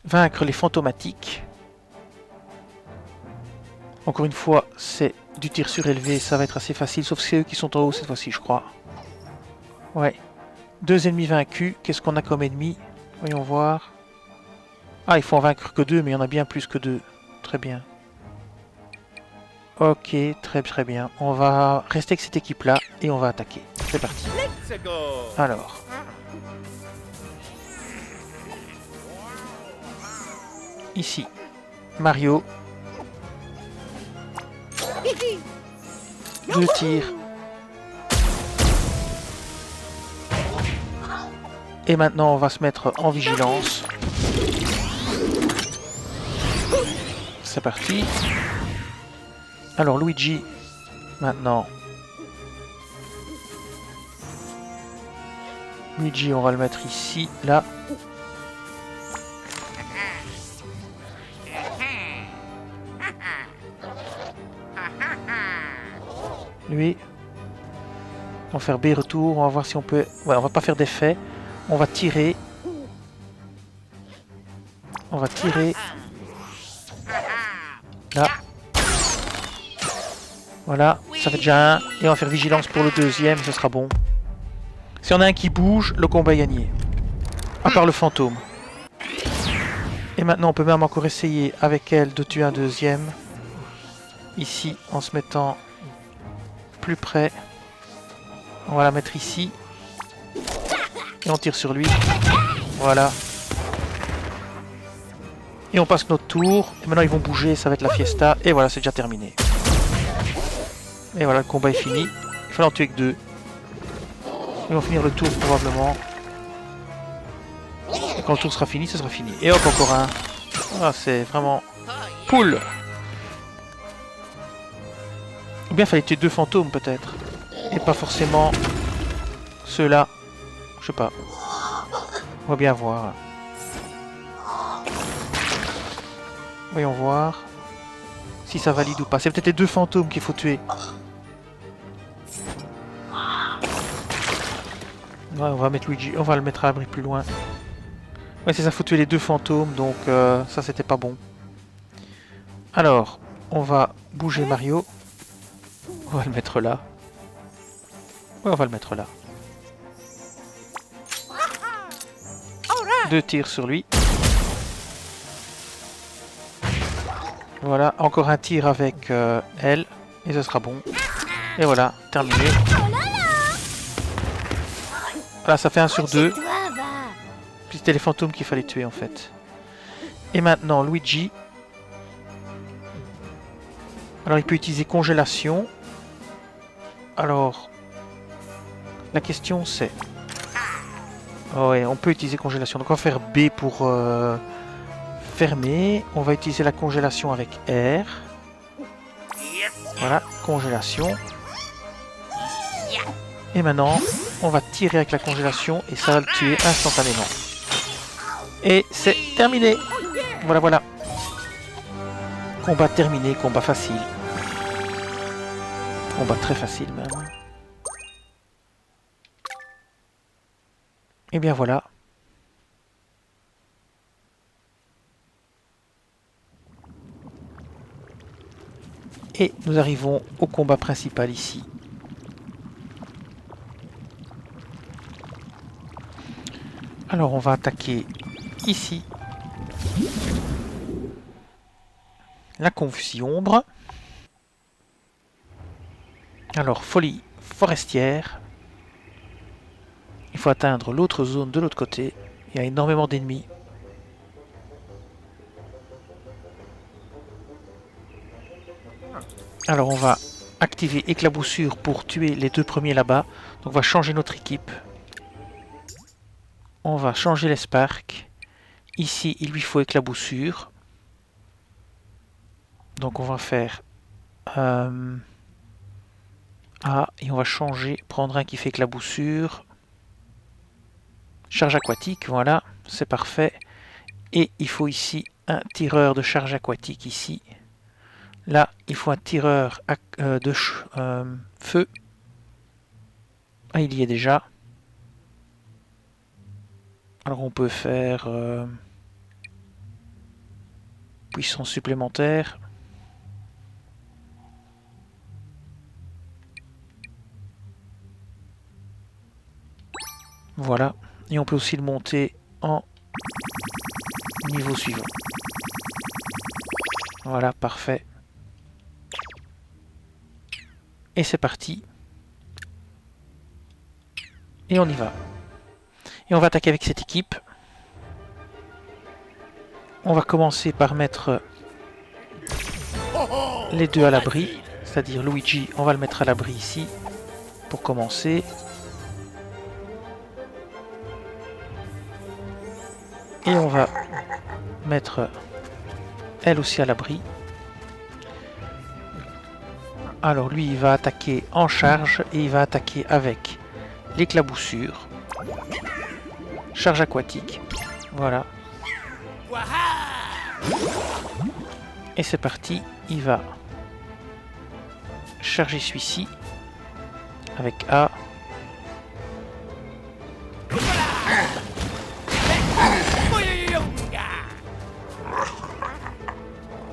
Vaincre les fantomatiques. Encore une fois, c'est du tir surélevé. Ça va être assez facile, sauf c'est eux qui sont en haut cette fois-ci, je crois. Ouais. 2 ennemis vaincus. Qu'est-ce qu'on a comme ennemi? Voyons voir. Ah, il faut en vaincre que 2, mais il y en a bien plus que 2. Très bien. Ok, très bien. On va rester avec cette équipe-là et on va attaquer. C'est parti. Alors. Ici. Mario. 2 tirs. Et maintenant, on va se mettre en vigilance. C'est parti. Alors, Luigi, maintenant. Luigi, on va le mettre ici, là. Lui, on va faire B retour, on va voir si on peut... Ouais, on va pas faire d'effet. On va tirer. On va tirer. Là. Voilà, ça fait déjà un. Et on va faire vigilance pour le deuxième, ce sera bon. Si on a un qui bouge, le combat est gagné. À part le fantôme. Et maintenant, on peut même encore essayer avec elle de tuer un deuxième. Ici, en se mettant plus près. On va la mettre ici. Et on tire sur lui. Voilà. Et on passe notre tour. Et maintenant, ils vont bouger, ça va être la fiesta. Et voilà, c'est déjà terminé. Et voilà, le combat est fini. Il fallait en tuer que 2. Ils vont finir le tour probablement. Et quand le tour sera fini, ce sera fini. Et hop, encore un. Ah, c'est vraiment... Poule. Ou bien il fallait tuer 2 fantômes peut-être. Et pas forcément ceux-là. Je sais pas. On va bien voir. Voyons voir si ça valide ou pas. C'est peut-être les 2 fantômes qu'il faut tuer. Ouais, on va mettre Luigi, on va le mettre à l'abri plus loin. Ouais, c'est ça, faut tuer les 2 fantômes, donc ça c'était pas bon. Alors, on va bouger Mario. On va le mettre là. Ouais, on va le mettre là. 2 tirs sur lui. Voilà, encore un tir avec elle. Et ce sera bon. Et voilà, terminé. Voilà, ça fait 1 sur 2. Puis c'était les fantômes qu'il fallait tuer en fait. Et maintenant, Luigi. Alors il peut utiliser congélation. Alors, la question c'est... Oh ouais, on peut utiliser congélation. Donc on va faire B pour fermer. On va utiliser la congélation avec R. Voilà, congélation. Et maintenant, on va tirer avec la congélation et ça va le tuer instantanément. Et c'est terminé. Voilà, voilà. Combat terminé, combat facile. Combat très facile même. Et bien voilà. Et nous arrivons au combat principal ici. Alors on va attaquer ici la confusion-ombre. Alors folie forestière. Il faut atteindre l'autre zone de l'autre côté. Il y a énormément d'ennemis. Alors on va activer éclaboussure pour tuer les 2 premiers là-bas. Donc on va changer notre équipe. On va changer les sparks. Ici il lui faut éclaboussure. Donc on va faire A et on va changer, prendre un qui fait éclaboussure. Charge aquatique, voilà, c'est parfait. Et il faut ici un tireur de charge aquatique ici. Là, il faut un tireur de feu. Ah, il y est déjà. Alors on peut faire puissance supplémentaire. Voilà. Et on peut aussi le monter en niveau suivant. Voilà, parfait. Et c'est parti. Et on y va. Et on va attaquer avec cette équipe. On va commencer par mettre les 2 à l'abri. C'est-à-dire Luigi, on va le mettre à l'abri ici. Pour commencer. Et on va mettre elle aussi à l'abri. Alors lui, il va attaquer en charge et il va attaquer avec l'éclaboussure. Charge aquatique. Voilà. Et c'est parti. Il va charger celui-ci avec A.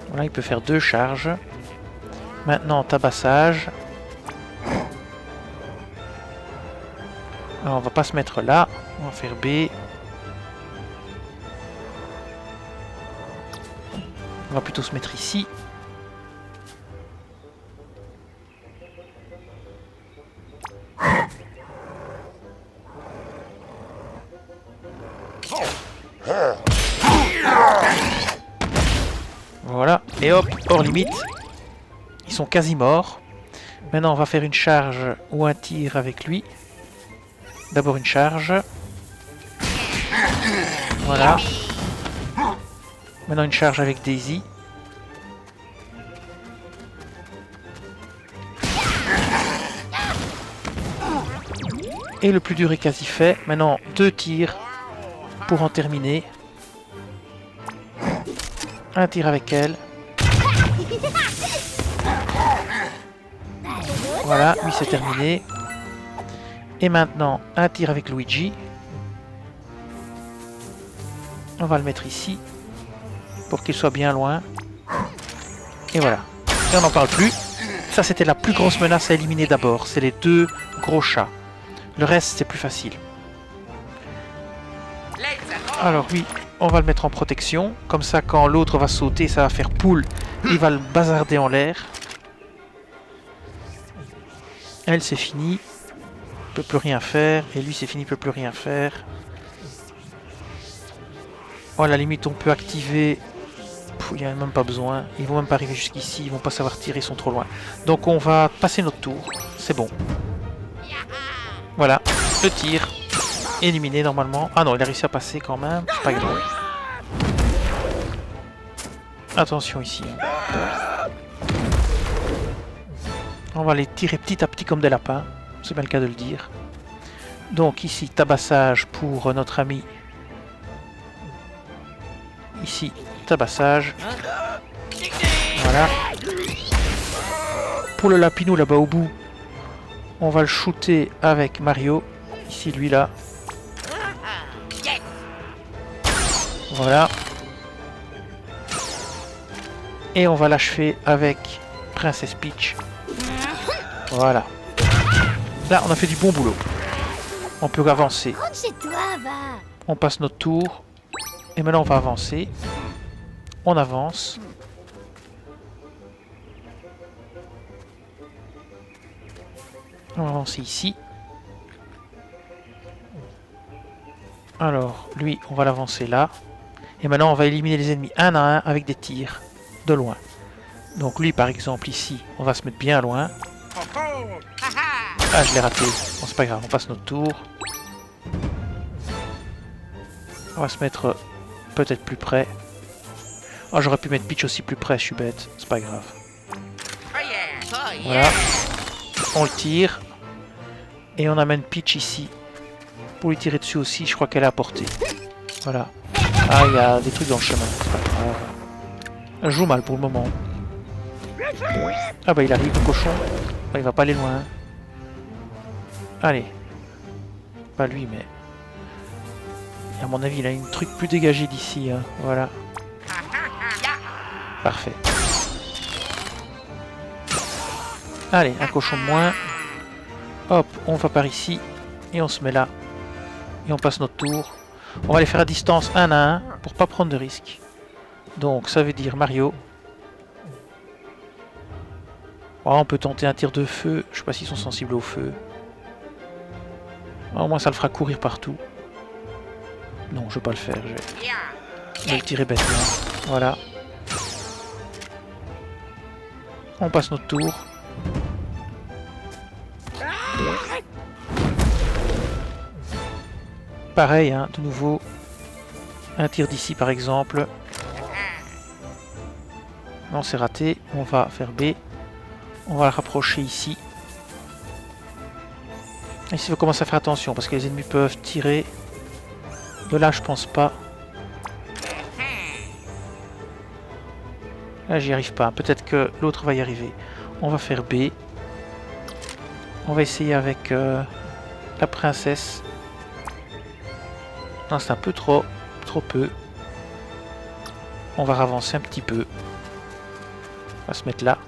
Voilà, il peut faire 2 charges. Maintenant, tabassage. Alors, on va pas se mettre là. On va faire B. On va plutôt se mettre ici. Voilà. Et hop, hors limite. Ils sont quasi morts. Maintenant, on va faire une charge ou un tir avec lui. D'abord une charge. Voilà. Maintenant une charge avec Daisy. Et le plus dur est quasi fait. Maintenant 2 tirs pour en terminer. Un tir avec elle. Voilà, lui c'est terminé. Et maintenant un tir avec Luigi. On va le mettre ici pour qu'il soit bien loin. Et voilà. Et on n'en parle plus. Ça c'était la plus grosse menace à éliminer d'abord. C'est les 2 gros chats. Le reste c'est plus facile. Alors oui, on va le mettre en protection. Comme ça quand l'autre va sauter, ça va faire poule. Il va le bazarder en l'air. Elle c'est fini. Il peut plus rien faire. Et lui c'est fini, il peut plus rien faire. Oh, à la limite on peut activer. Il n'y a même pas besoin. Ils vont même pas arriver jusqu'ici. Ils vont pas savoir tirer, ils sont trop loin. Donc on va passer notre tour. C'est bon. Voilà. Le tir. Éliminé normalement. Ah non, il a réussi à passer quand même. C'est pas grave. Attention ici. On va les tirer petit à petit comme des lapins. C'est bien le cas de le dire. Donc ici, tabassage pour notre ami. Ici, tabassage. Voilà. Pour le lapinou là-bas au bout, on va le shooter avec Mario. Ici, lui là. Voilà. Et on va l'achever avec Princess Peach. Voilà. Là, on a fait du bon boulot. On peut avancer. Rentre chez toi, va. On passe notre tour. Et maintenant, on va avancer. On avance. On va avancer ici. Alors, lui, on va l'avancer là. Et maintenant, on va éliminer les ennemis un à un avec des tirs de loin. Donc lui, par exemple, ici, on va se mettre bien loin. Ah, je l'ai raté. Bon, c'est pas grave, on passe notre tour. On va se mettre peut-être plus près. Oh, j'aurais pu mettre Peach aussi plus près, je suis bête. C'est pas grave. Voilà. On le tire. Et on amène Peach ici. Pour lui tirer dessus aussi, je crois qu'elle est à portée. Voilà. Ah, il y a des trucs dans le chemin, c'est pas grave. Elle joue mal pour le moment. Ah bah il arrive, le cochon. Bah, il va pas aller loin. Allez. Pas lui, mais... à mon avis, il a une truc plus dégagé d'ici. Hein. Voilà. Parfait. Allez, un cochon de moins. Hop, on va par ici. Et on se met là. Et on passe notre tour. On va les faire à distance un à un pour pas prendre de risques. Donc ça veut dire Mario. Oh, on peut tenter un tir de feu. Je sais pas s'ils sont sensibles au feu. Oh, au moins ça le fera courir partout. Non, je vais pas le faire. Je vais le tirer bêtement. Voilà. On passe notre tour. Pareil, hein, de nouveau. Un tir d'ici par exemple. Non, c'est raté. On va faire B. On va le rapprocher ici. Ici, il faut commencer à faire attention parce que les ennemis peuvent tirer. De là, je pense pas. Là, j'y arrive pas. Peut-être que l'autre va y arriver. On va faire B. On va essayer avec la princesse. Non, c'est un peu trop peu. On va avancer un petit peu. On va se mettre là.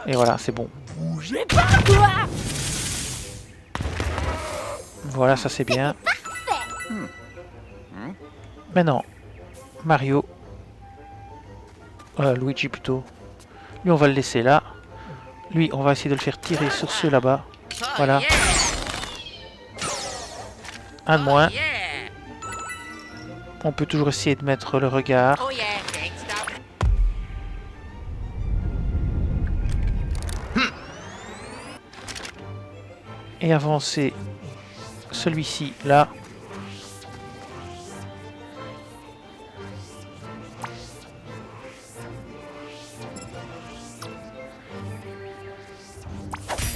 Et voilà, c'est bon. Bougez pas, toi! Voilà, ça c'est bien. Maintenant, Mario. Luigi plutôt. Lui, on va le laisser là. Lui, on va essayer de le faire tirer sur ceux là-bas. Voilà. Un de moins. On peut toujours essayer de mettre le regard. Et avancer celui-ci là.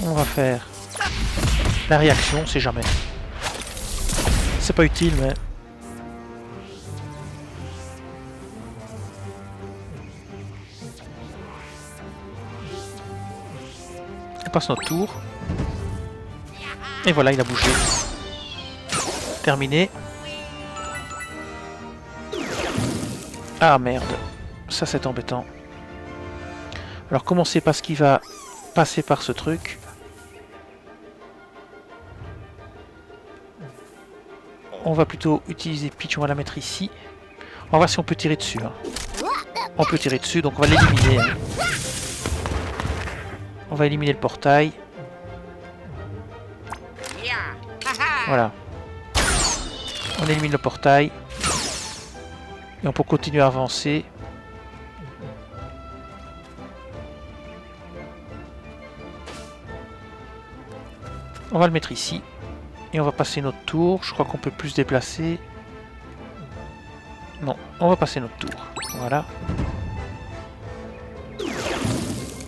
On va faire la réaction, c'est jamais. C'est pas utile, mais... On passe notre tour. Et voilà, il a bougé. Terminé. Ah merde. Ça c'est embêtant. Alors commencez par ce qui va passer par ce truc. On va plutôt utiliser Peach, on va la mettre ici. On va voir si on peut tirer dessus. Hein. On peut tirer dessus, donc on va l'éliminer. Hein. On va éliminer le portail. Voilà. On élimine le portail. Et on peut continuer à avancer. On va le mettre ici. Et on va passer notre tour. Je crois qu'on peut plus se déplacer. Non, on va passer notre tour. Voilà.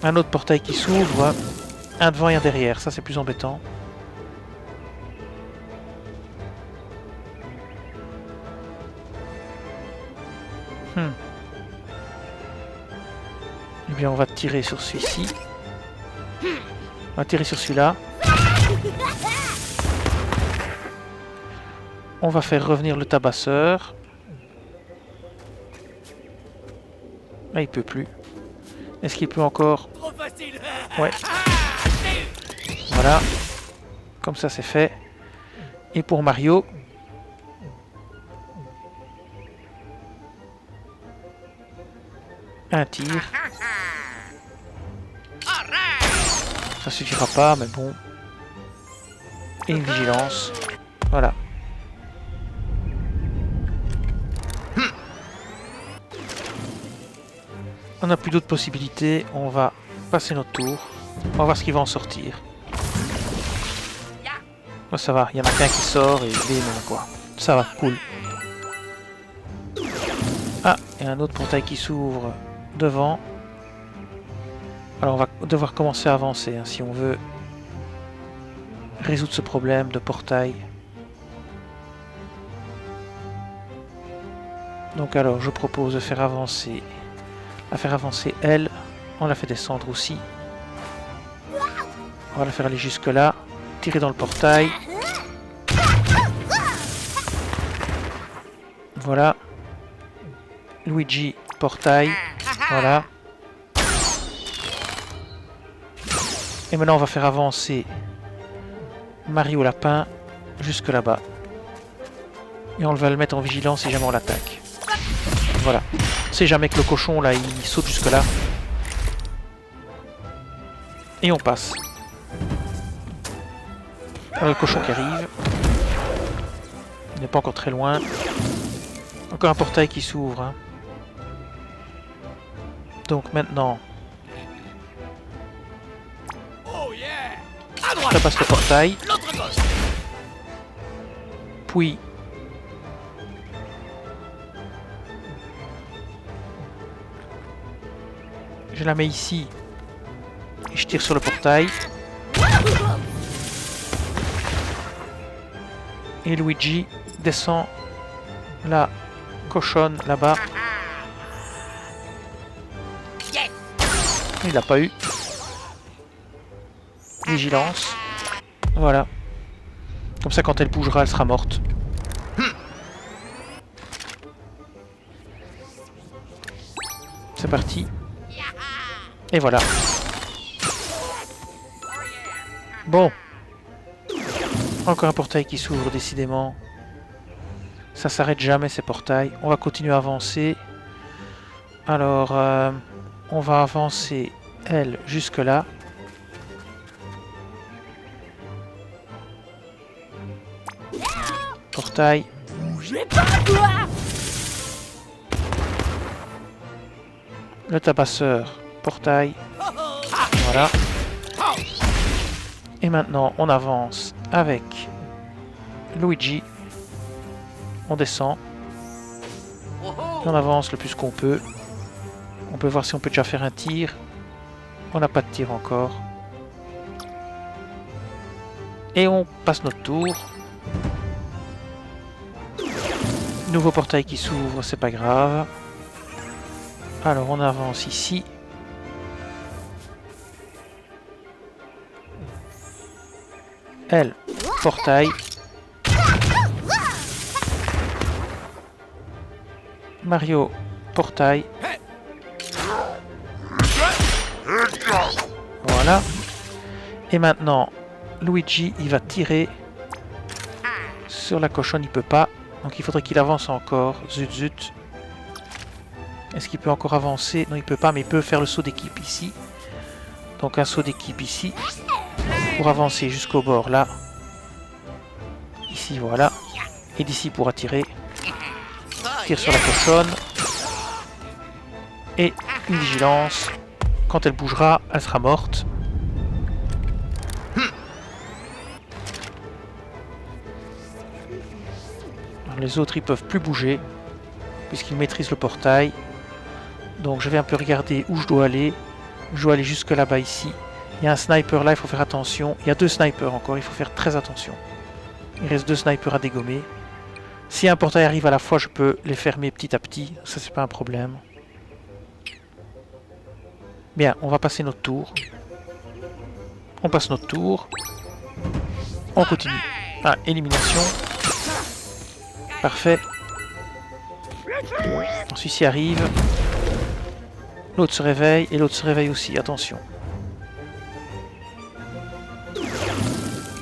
Un autre portail qui s'ouvre. Un devant et un derrière. Ça, c'est plus embêtant. Eh bien, on va tirer sur celui-ci. On va tirer sur celui-là. On va faire revenir le tabasseur. Là, il peut plus. Est-ce qu'il peut encore? Ouais. Voilà. Comme ça, c'est fait. Et pour Mario... un tir. Ça suffira pas, mais bon. Et une vigilance. Voilà. On n'a plus d'autres possibilités. On va passer notre tour. On va voir ce qui va en sortir. Oh, ça va, il y en a qu'un qui sort et bim, quoi. Ça va, cool. Ah, il y a un autre portail qui s'ouvre devant. Alors on va devoir commencer à avancer hein, si on veut résoudre ce problème de portail. Donc alors je propose de faire avancer. La faire avancer elle. On la fait descendre aussi. On va la faire aller jusque là. Tirer dans le portail. Voilà. Luigi, portail. Voilà. Et maintenant on va faire avancer Mario Lapin jusque là-bas. Et on va le mettre en vigilance si jamais on l'attaque. Voilà. On sait jamais que le cochon là il saute jusque là. Et on passe. Le cochon qui arrive. Il n'est pas encore très loin. Encore un portail qui s'ouvre. Hein. Donc maintenant... je passe le portail. Je la mets ici. Et je tire sur le portail. Et Luigi descend la cochonne là-bas. Il l'a pas eu. Vigilance. Voilà. Comme ça, quand elle bougera, elle sera morte. C'est parti. Et voilà. Bon. Encore un portail qui s'ouvre, décidément. Ça s'arrête jamais, ces portails. On va continuer à avancer. Alors, on va avancer, elle, jusque là. Portail. Le tabasseur. Portail. Voilà. Et maintenant, on avance avec Luigi. On descend. On avance le plus qu'on peut. On peut voir si on peut déjà faire un tir. On n'a pas de tir encore. Et on passe notre tour. Nouveau portail qui s'ouvre, c'est pas grave. Alors on avance ici. Elle, portail. Mario, portail. Voilà. Et maintenant, Luigi, il va tirer sur la cochonne, il peut pas. Donc il faudrait qu'il avance encore. Zut zut. Est-ce qu'il peut encore avancer? Non, il peut pas, mais il peut faire le saut d'équipe ici. Donc un saut d'équipe ici. Pour avancer jusqu'au bord là. Ici, voilà. Et d'ici pour attirer. Tire sur la cochonne. Et une vigilance. Quand elle bougera, elle sera morte. Alors, les autres, ils peuvent plus bouger. Puisqu'ils maîtrisent le portail. Donc je vais un peu regarder où je dois aller. Je dois aller jusque là-bas ici. Il y a un sniper là, il faut faire attention. Il y a 2 snipers encore, il faut faire très attention. Il reste 2 snipers à dégommer. Si un portail arrive à la fois, je peux les fermer petit à petit. Ça, c'est pas un problème. Bien, on va passer notre tour. On passe notre tour. On continue. Ah, élimination. Parfait. Celui-ci arrive. L'autre se réveille et l'autre se réveille aussi. Attention.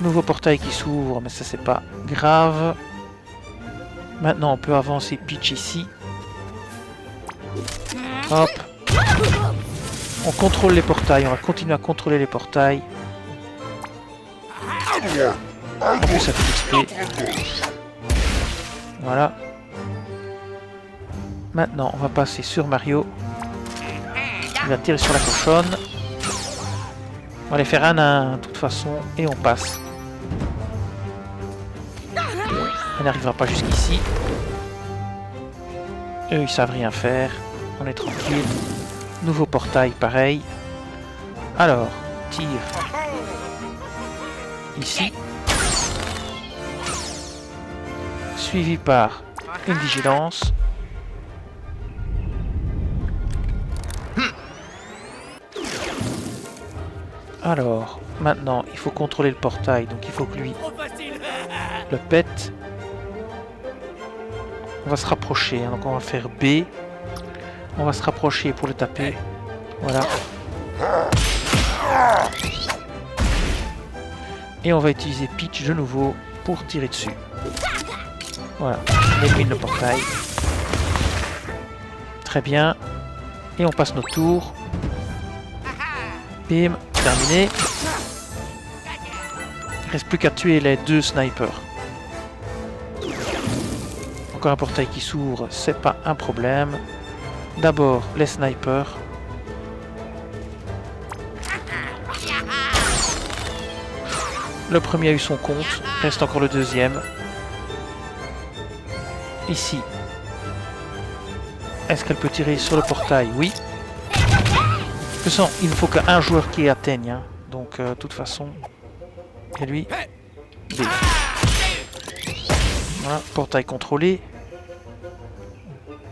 Nouveau portail qui s'ouvre, mais ça c'est pas grave. Maintenant on peut avancer Peach ici. Hop. On contrôle les portails, on va continuer à contrôler les portails. En plus ça fait XP. Voilà. Maintenant on va passer sur Mario. Il va tirer sur la cochonne. On va les faire un à un de toute façon et on passe. Elle n'arrivera pas jusqu'ici. Eux ils savent rien faire. On est tranquille. Nouveau portail pareil. Alors, tir. Ici. Suivi par une vigilance. Alors, maintenant, il faut contrôler le portail, donc il faut que lui le pète. On va se rapprocher, hein, donc on va faire B. On va se rapprocher pour le taper. Voilà. Et on va utiliser Peach de nouveau pour tirer dessus. Voilà, on élimine le portail. Très bien. Et on passe notre tour. Bim, terminé. Il reste plus qu'à tuer les 2 snipers. Encore un portail qui s'ouvre, c'est pas un problème. D'abord les snipers. Le premier a eu son compte, reste encore le deuxième. Ici. Est-ce qu'elle peut tirer sur le portail? Oui. toute façon, il ne faut qu'un joueur qui atteigne. Hein. Donc, de toute façon... Et lui... B. Voilà, portail contrôlé.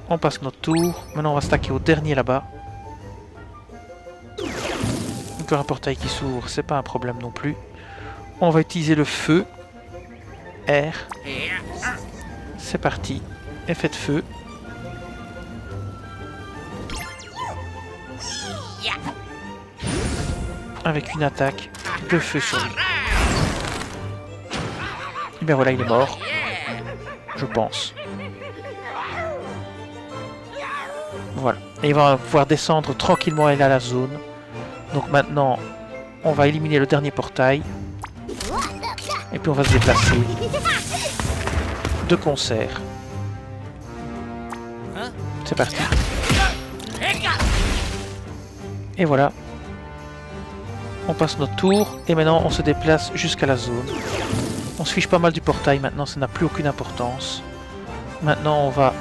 On passe notre tour. Maintenant, on va stacker au dernier là-bas. Encore un portail qui s'ouvre, c'est pas un problème non plus. On va utiliser le feu. R. C'est parti. Effet de feu. Avec une attaque de feu sur lui. Et bien voilà, il est mort. Je pense. Voilà. Et il va pouvoir descendre tranquillement et aller à la zone. Donc maintenant, on va éliminer le dernier portail. Et puis on va se déplacer. De concert. C'est parti. Et voilà. On passe notre tour. Et maintenant, on se déplace jusqu'à la zone. On se fiche pas mal du portail maintenant, ça n'a plus aucune importance. Maintenant, on va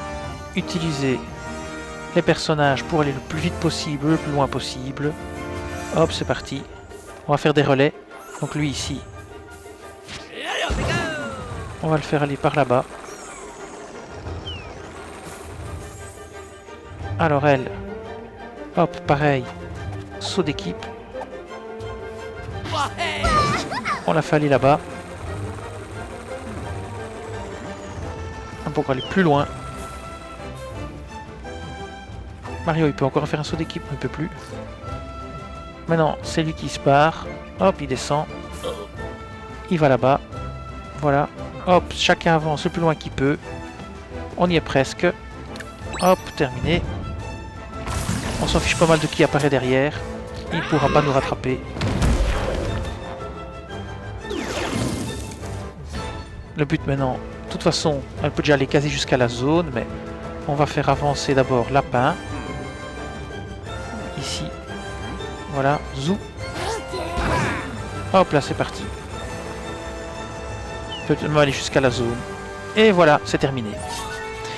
utiliser les personnages pour aller le plus vite possible, le plus loin possible. Hop, c'est parti. On va faire des relais. Donc lui ici. On va le faire aller par là-bas. Alors elle. Hop, pareil. Saut d'équipe. On la fait aller là-bas. Pour aller plus loin. Mario, il peut encore faire un saut d'équipe, mais il peut plus. Maintenant, c'est lui qui se barre. Hop, il descend. Il va là-bas. Voilà. Hop, chacun avance le plus loin qu'il peut. On y est presque. Hop, terminé. On s'en fiche pas mal de qui apparaît derrière. Il ne pourra pas nous rattraper. Le but maintenant, de toute façon, elle peut déjà aller quasi jusqu'à la zone, mais on va faire avancer d'abord Lapin. Ici. Voilà, zou. Hop là, c'est parti. Peut même aller jusqu'à la zone. Et voilà, c'est terminé.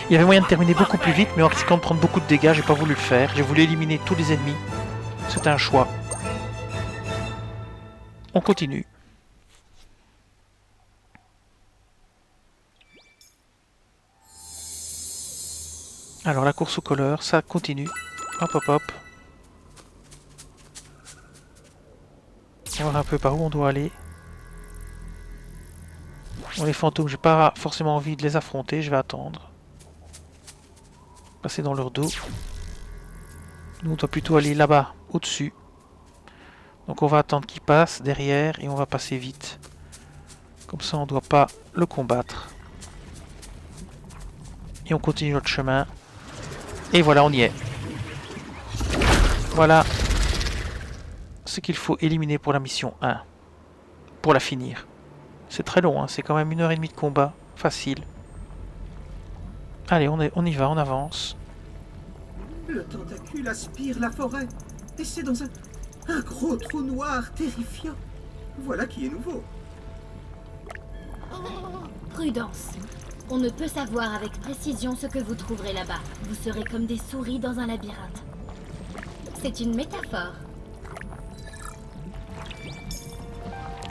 Il y avait moyen de terminer beaucoup plus vite, mais en risquant de prendre beaucoup de dégâts, j'ai pas voulu le faire. J'ai voulu éliminer tous les ennemis. C'était un choix. On continue. Alors la course au colleur, ça continue. Hop hop hop. On va voir un peu par où on doit aller. Bon, les fantômes, j'ai pas forcément envie de les affronter, je vais attendre. Passer dans leur dos. Nous on doit plutôt aller là-bas, au-dessus. Donc on va attendre qu'ils passent derrière et on va passer vite. Comme ça on ne doit pas le combattre. Et on continue notre chemin. Et voilà, on y est. Voilà ce qu'il faut éliminer pour la mission 1. Pour la finir. C'est très long, hein, c'est quand même 1h30 de combat. Facile. Allez, on y va, on avance. Le tentacule aspire la forêt. Et c'est dans un gros trou noir terrifiant. Voilà qui est nouveau. Prudence. On ne peut savoir avec précision ce que vous trouverez là-bas. Vous serez comme des souris dans un labyrinthe. C'est une métaphore.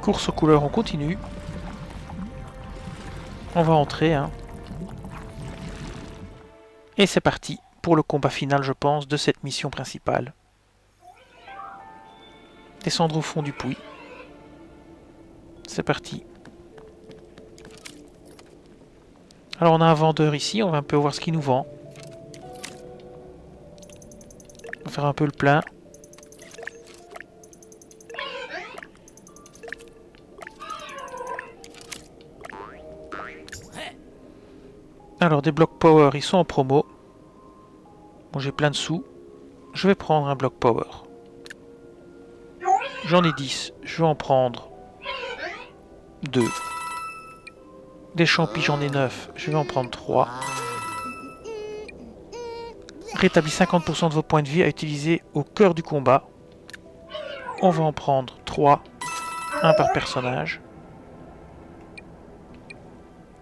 Course aux couleurs, on continue. On va entrer, hein. Et c'est parti pour le combat final, je pense, de cette mission principale. Descendre au fond du puits. C'est parti. Alors on a un vendeur ici, on va un peu voir ce qu'il nous vend. On va faire un peu le plein. Alors des blocs power, ils sont en promo. Bon, j'ai plein de sous. Je vais prendre un bloc power. J'en ai 10, je vais en prendre 2. Des champis, j'en ai 9, je vais en prendre 3. Rétablit 50% de vos points de vie à utiliser au cœur du combat. On va en prendre 3, 1 par personnage.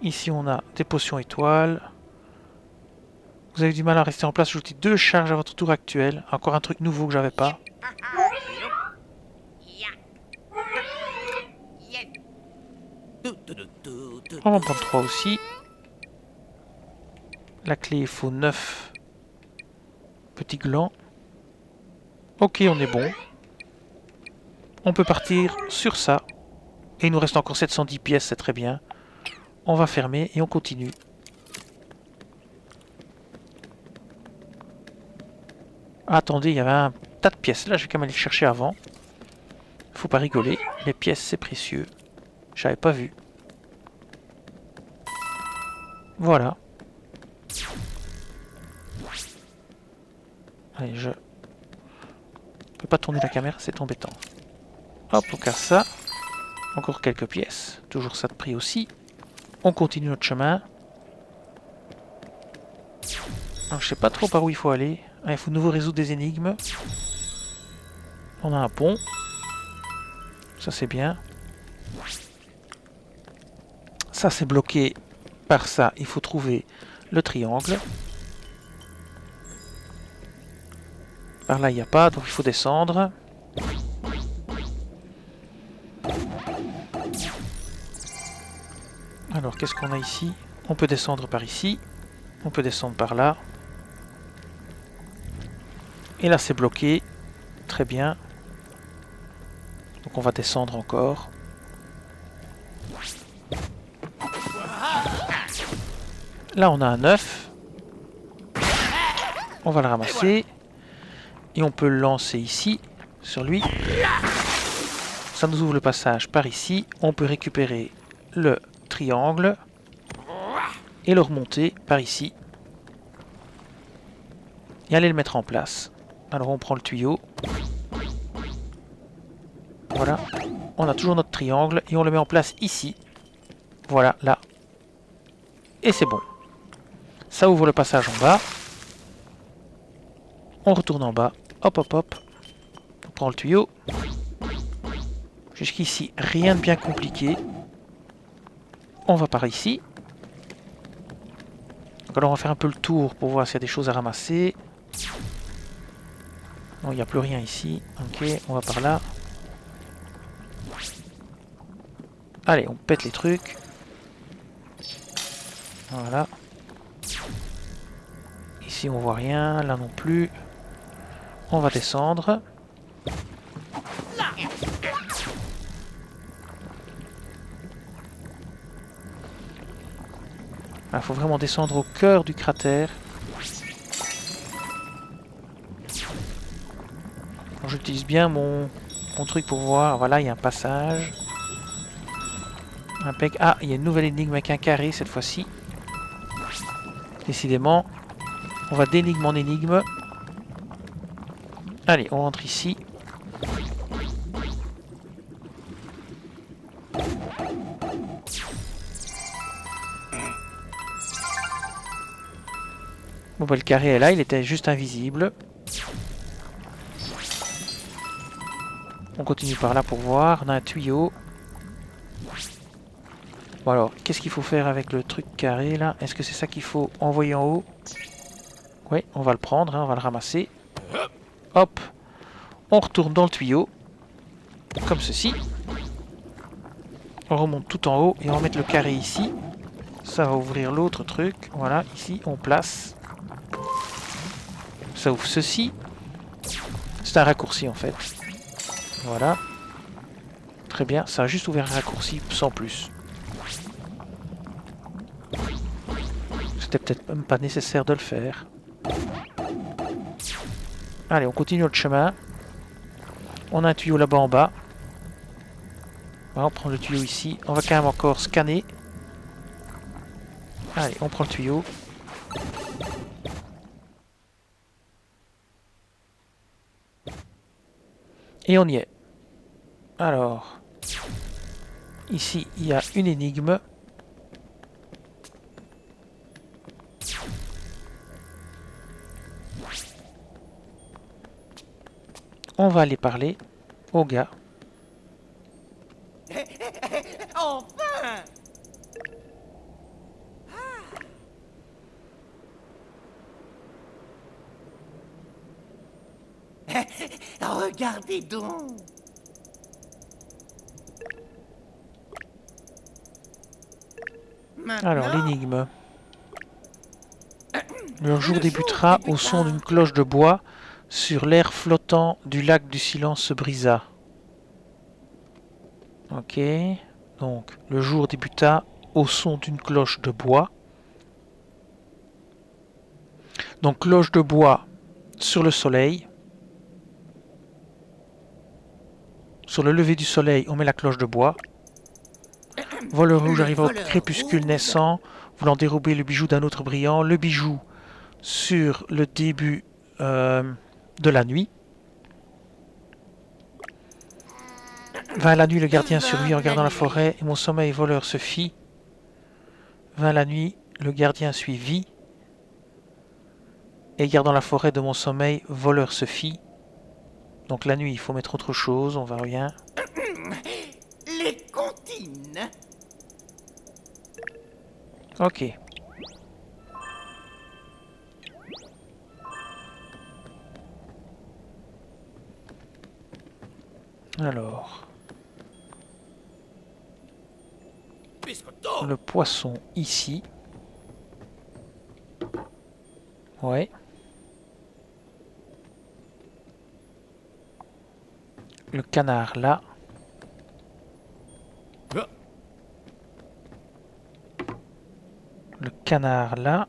Ici on a des potions étoiles. Vous avez du mal à rester en place, ajoutez 2 charges à votre tour actuel. Encore un truc nouveau que j'avais pas. On va en prendre 3 aussi. La clé, il faut 9 petits glands. Ok, on est bon. On peut partir sur ça. Et il nous reste encore 710 pièces, c'est très bien. On va fermer et on continue. Ah, attendez, il y avait un tas de pièces. Là, je vais quand même aller les chercher avant. Faut pas rigoler. Les pièces, c'est précieux. J'avais pas vu. Voilà. Allez, je peux pas tourner la caméra, c'est embêtant. Hop, on casse ça. Encore quelques pièces. Toujours ça de prix aussi. On continue notre chemin. Alors, je sais pas trop par où il faut aller. Ah, il faut de nouveau résoudre des énigmes. On a un pont. Ça c'est bien. Ça c'est bloqué par ça. Il faut trouver le triangle. Par là il n'y a pas, donc il faut descendre. Alors qu'est-ce qu'on a ici? On peut descendre par ici. On peut descendre par là. Et là c'est bloqué. Très bien. Donc on va descendre encore. Là on a un œuf. On va le ramasser. Et on peut le lancer ici, sur lui. Ça nous ouvre le passage par ici. On peut récupérer le triangle. Et le remonter par ici. Et aller le mettre en place. Alors on prend le tuyau. Voilà. On a toujours notre triangle. Et on le met en place ici. Voilà, là. Et c'est bon. Ça ouvre le passage en bas. On retourne en bas. Hop, hop, hop. On prend le tuyau. Jusqu'ici, rien de bien compliqué. On va par ici. Donc alors on va faire un peu le tour pour voir s'il y a des choses à ramasser. Non, il n'y a plus rien ici. Ok, on va par là. Allez, on pète les trucs. Voilà. Ici on voit rien, là non plus. On va descendre. Il faut vraiment descendre au cœur du cratère. J'utilise bien mon truc pour voir. Voilà, il y a un passage. Impec. Ah, il y a une nouvelle énigme avec un carré cette fois-ci. Décidément, on va d'énigme en énigme. Allez, on rentre ici. Bon bah le carré est là, il était juste invisible. On continue par là pour voir. On a un tuyau. Bon alors, qu'est-ce qu'il faut faire avec le truc carré là? Est-ce que c'est ça qu'il faut envoyer en haut? Oui, on va le prendre, hein, on va le ramasser. Hop. On retourne dans le tuyau. Comme ceci. On remonte tout en haut et on va mettre le carré ici. Ça va ouvrir l'autre truc. Voilà, ici on place. Ça ouvre ceci. C'est un raccourci en fait. Voilà. Très bien, ça a juste ouvert un raccourci sans plus. C'était peut-être même pas nécessaire de le faire. Allez, on continue notre chemin. On a un tuyau là-bas en bas. Voilà, on prend le tuyau ici. On va quand même encore scanner. Allez, on prend le tuyau. Et on y est. Alors, ici, il y a une énigme. On va aller parler au gars. Enfin! Oh, Regardez donc. Alors, Maintenant, l'énigme. Le jour débutera au son d'une cloche de bois. Sur l'air flottant du lac du silence se brisa. Ok. Donc, le jour débuta au son d'une cloche de bois. Donc, cloche de bois sur le soleil. Sur le lever du soleil, on met la cloche de bois. Voleur rouge Le arriva au voleur crépuscule rouge. naissant, voulant dérober le bijou d'un autre brillant. Le bijou sur le début de la nuit. Vint la nuit, le gardien survit en regardant la forêt, et mon sommeil voleur se fit. Vint la nuit, le gardien suivit, et gardant la forêt de mon sommeil, voleur se fit. Donc la nuit, il faut mettre autre chose, on va rien. Les comptines. Ok. Alors, Biscotto. le poisson ici. Ouais. Le canard là. Le canard là.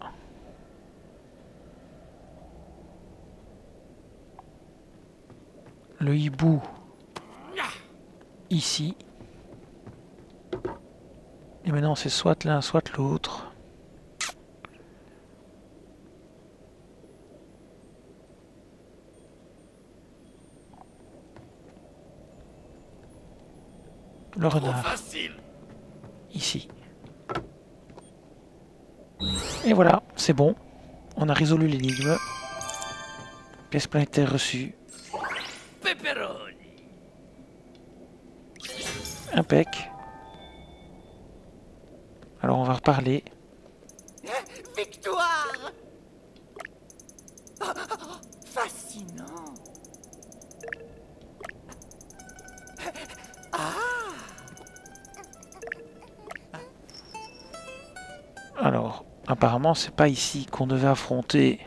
Le hibou ici. Et maintenant c'est soit l'un soit l'autre. Le renard Facile. ici. Et voilà, c'est bon. On a résolu l'énigme. Pièce planétaire reçue. Pepperoni. Impec. Alors on va reparler. Victoire. Fascinant. Alors, apparemment c'est pas ici qu'on devait affronter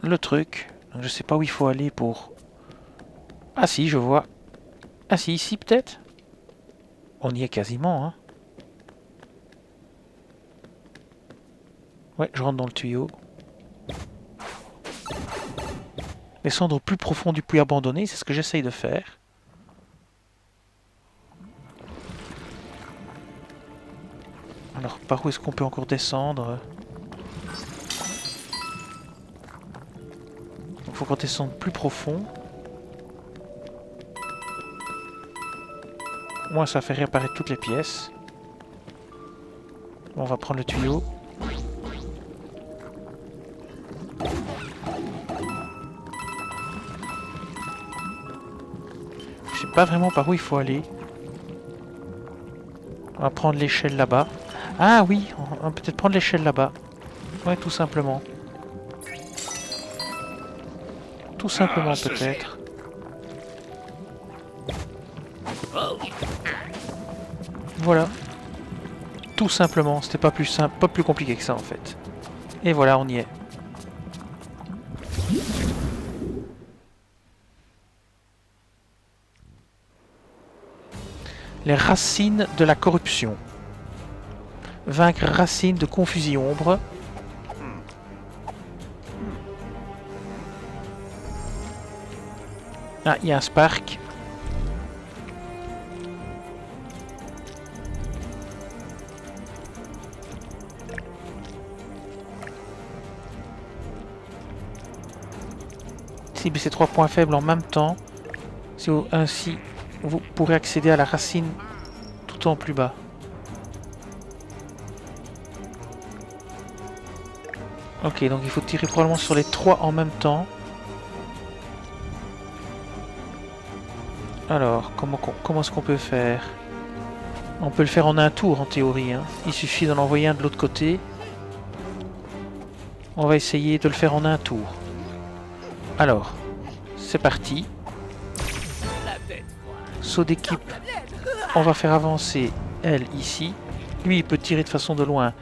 le truc. Donc je sais pas où il faut aller pour... Ah si, je vois. Ah si, ici peut-être. On y est quasiment, hein. Ouais, je rentre dans le tuyau. Descendre au plus profond du puits abandonné, c'est ce que j'essaye de faire. Alors, par où est-ce qu'on peut encore descendre? Il faut qu'on descende plus profond. Au moins, ça fait réapparaître toutes les pièces. Bon, on va prendre le tuyau. Je sais pas vraiment par où il faut aller. On va prendre l'échelle là-bas. Ah oui, on va peut-être prendre l'échelle là-bas. Ouais, tout simplement. Tout simplement peut-être. Voilà. Tout simplement, c'était pas plus simple, pas plus compliqué que ça en fait. Et voilà, on y est. Les racines de la corruption. Vaincre racines de confusion ombre. Ah, il y a un spark. Ciblez ces 3 points faibles en même temps. Ainsi, vous pourrez accéder à la racine tout en plus bas. Ok, donc il faut tirer probablement sur les 3 en même temps. Alors, comment est-ce qu'on peut faire? On peut le faire en un tour en théorie, hein. Il suffit d'en envoyer un de l'autre côté. On va essayer de le faire en un tour. Alors, c'est parti. La tête froide. Saut d'équipe. On va faire avancer elle ici. Lui, il peut tirer de façon de loin.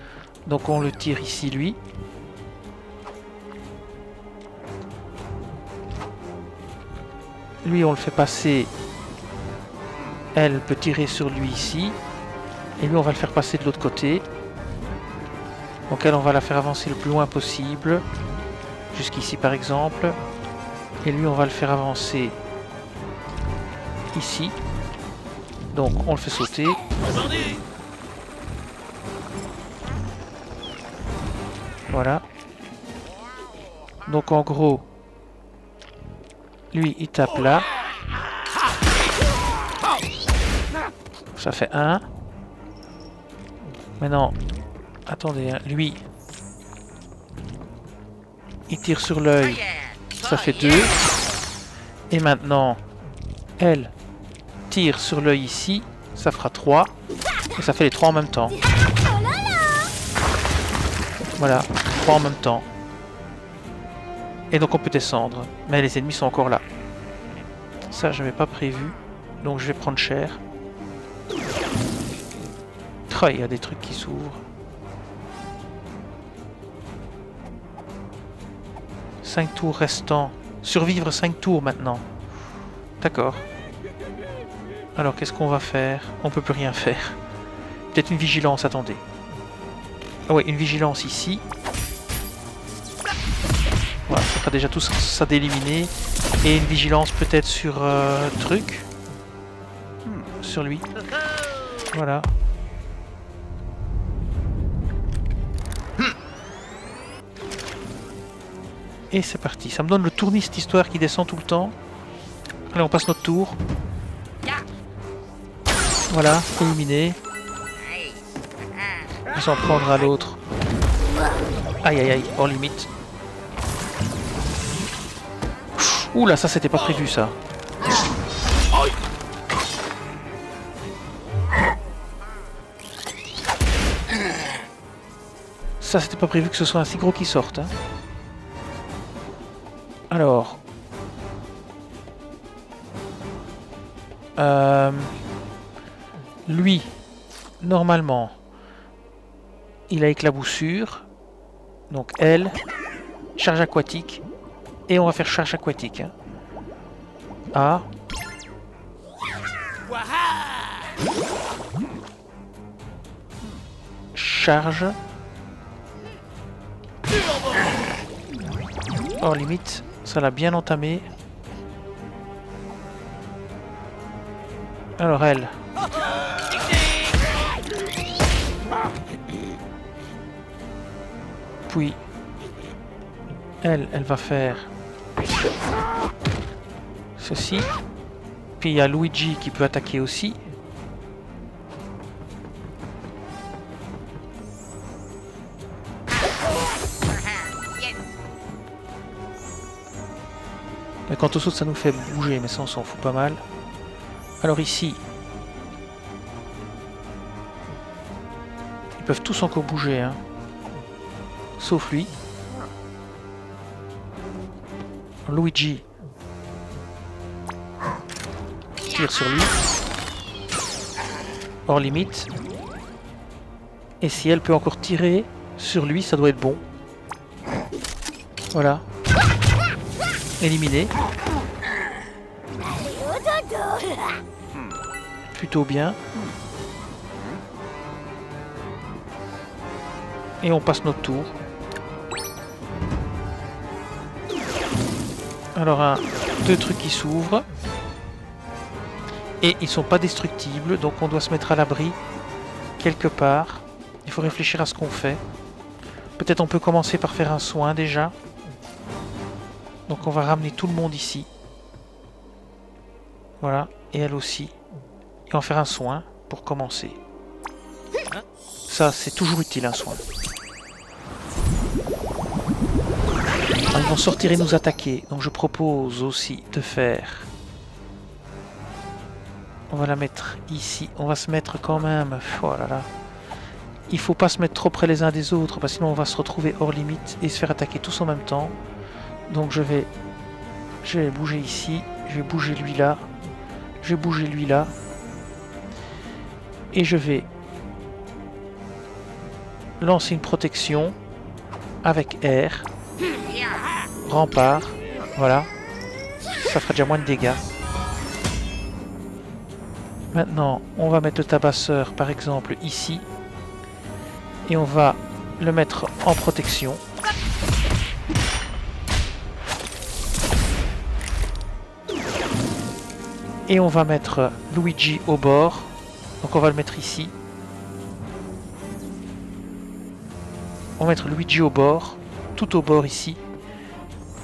Donc on le tire ici, lui. Lui, on le fait passer. Elle peut tirer sur lui ici. Et lui, on va le faire passer de l'autre côté. Donc elle, on va la faire avancer le plus loin possible. Jusqu'ici, par exemple. Et lui, on va le faire avancer ici. Donc, on le fait sauter. Bandit. Voilà. Donc, en gros, lui, il tape là. Ça fait 1. Maintenant, attendez, hein, lui, il tire sur l'œil. Ça fait 2. Et maintenant, elle tire sur l'œil ici. Ça fera 3. Et ça fait les 3 en même temps. Voilà, 3 en même temps. Et donc on peut descendre. Mais les ennemis sont encore là. Ça, je n'avais pas prévu. Donc je vais prendre cher. Oh, il y a des trucs qui s'ouvrent. 5 tours restants. Survivre 5 tours maintenant. D'accord. Alors qu'est-ce qu'on va faire? On peut plus rien faire. Peut-être une vigilance, attendez. Ah ouais, une vigilance ici. Voilà, ça fera déjà tout ça d'éliminer. Et une vigilance peut-être sur truc. Sur lui. Voilà. Et c'est parti. Ça me donne le tourniste histoire qui descend tout le temps. Allez, on passe notre tour. Voilà, éliminé. On s'en prendre à l'autre. Aïe aïe aïe, hors limite. Ouh là, ça c'était pas prévu ça. Ça c'était pas prévu que ce soit un si gros qui sorte. Hein. Alors. Lui, normalement, il a éclaboussure. Donc elle, charge aquatique. Et on va faire charge aquatique. Hein. A. Charge. Hors limite, ça l'a bien entamé. Alors elle. Puis elle va faire ceci. Puis il y a Luigi qui peut attaquer aussi. Mais quand on saute, ça nous fait bouger, mais ça on s'en fout pas mal. Alors ici, ils peuvent tous encore bouger, hein. Sauf lui. Luigi tire sur lui. Hors limite. Et si elle peut encore tirer sur lui, ça doit être bon. Voilà. Éliminé. Plutôt bien. Et on passe notre tour. Alors deux trucs qui s'ouvrent. Et ils sont pas destructibles, donc on doit se mettre à l'abri quelque part. Il faut réfléchir à ce qu'on fait. Peut-être on peut commencer par faire un soin déjà. Donc on va ramener tout le monde ici. Voilà, et elle aussi. Et en faire un soin pour commencer. Ça, c'est toujours utile, un soin. Alors, ils vont sortir et nous attaquer. Donc je propose aussi de faire... On va la mettre ici. On va se mettre quand même... Oh là là. Il faut pas se mettre trop près les uns des autres, parce que sinon on va se retrouver hors limite et se faire attaquer tous en même temps. Donc je vais Je vais bouger ici. Je vais bouger lui là. Je vais bouger lui là. Et je vais lancer une protection avec R. Rempart. Voilà. Ça fera déjà moins de dégâts. Maintenant, on va mettre le tabasseur, par exemple, ici. Et on va le mettre en protection. Et on va mettre Luigi au bord. Donc on va le mettre ici. On va mettre Luigi au bord. Tout au bord ici.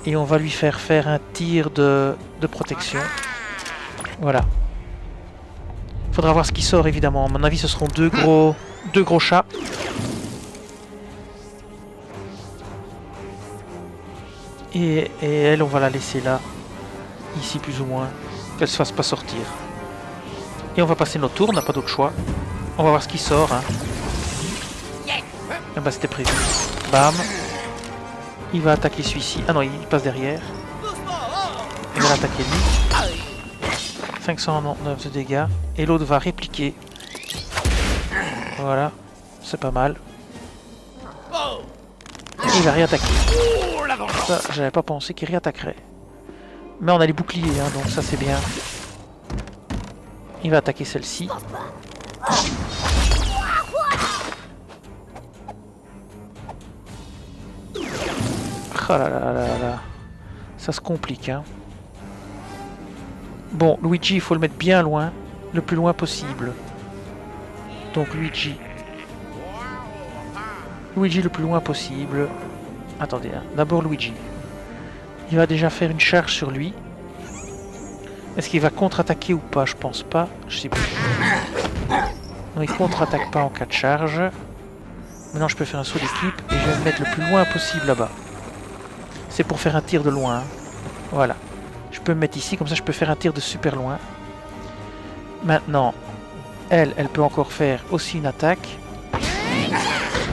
Et on va lui faire un tir de protection. Voilà. Il faudra voir ce qui sort évidemment. À mon avis ce seront deux gros chats. Et elle on va la laisser là. Ici plus ou moins. Qu'elle se fasse pas sortir. Et on va passer notre tour, on n'a pas d'autre choix. On va voir ce qui sort. Hein. Ah bah c'était prévu. Bam. Il va attaquer celui-ci. Ah non, il passe derrière. Il va l'attaquer lui. 599 de dégâts. Et l'autre va répliquer. Voilà. C'est pas mal. Et il va réattaquer. Ça, j'avais pas pensé qu'il réattaquerait. Mais on a les boucliers, hein, donc ça c'est bien. Il va attaquer celle-ci. Oh là là là là. Ça se complique, hein. Bon, Luigi, il faut le mettre bien loin. Le plus loin possible. Donc Luigi. Luigi le plus loin possible. Attendez, hein. D'abord Luigi. Il va déjà faire une charge sur lui. Est-ce qu'il va contre-attaquer ou pas? Je pense pas. Je sais plus. Non, il contre-attaque pas en cas de charge. Maintenant, je peux faire un saut d'équipe et je vais me mettre le plus loin possible là-bas. C'est pour faire un tir de loin. Hein. Voilà. Je peux me mettre ici, comme ça je peux faire un tir de super loin. Maintenant, elle peut encore faire aussi une attaque.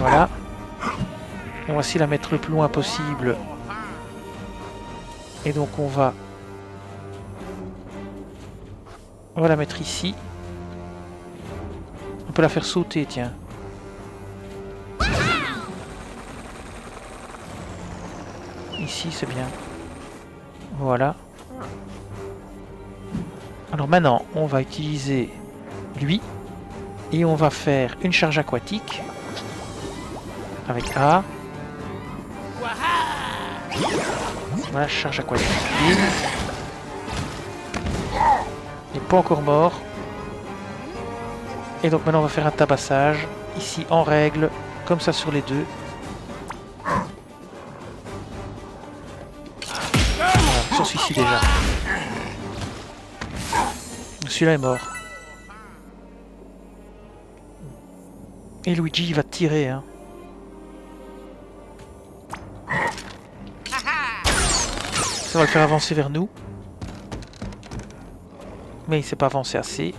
Voilà. On va essayer de la mettre le plus loin possible. Et donc on va la mettre ici. On peut la faire sauter, tiens. Ici, c'est bien. Voilà. Alors maintenant, on va utiliser lui. Et on va faire une charge aquatique. Avec A. Voilà, charge aquatique. Il n'est pas encore mort. Et donc maintenant on va faire un tabassage. Ici en règle, comme ça sur les deux. Voilà, sur celui-ci déjà. Celui-là est mort. Et Luigi il va tirer. Hein. Ça va le faire avancer vers nous. Mais il s'est pas avancé assez.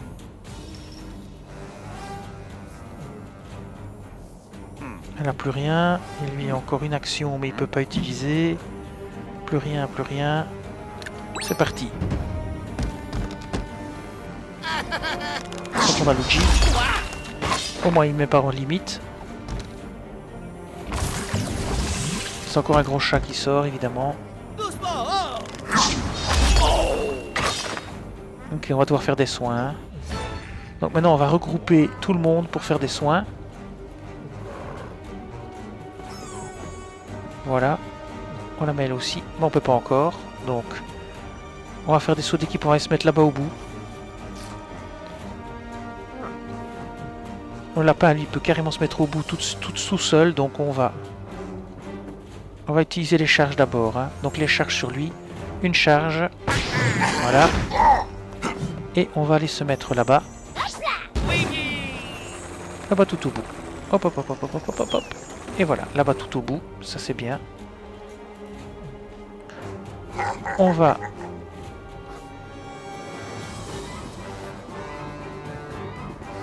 Elle n'a plus rien. Il lui a encore une action mais il peut pas utiliser. Plus rien, plus rien. C'est parti. Donc on a Luigi. Au moins il met pas en limite. C'est encore un gros chat qui sort évidemment. Ok, on va devoir faire des soins. Donc maintenant on va regrouper tout le monde pour faire des soins. Voilà. On la met elle aussi. Mais on peut pas encore. Donc on va faire des sauts d'équipe, on va se mettre là-bas au bout. Le lapin lui peut carrément se mettre au bout tout seul. Donc on va utiliser les charges d'abord. Hein. Donc les charges sur lui. Une charge. Voilà. Et on va aller se mettre là-bas. Là-bas tout au bout. Hop hop hop hop hop hop hop hop. Et voilà, là-bas tout au bout. Ça c'est bien. On va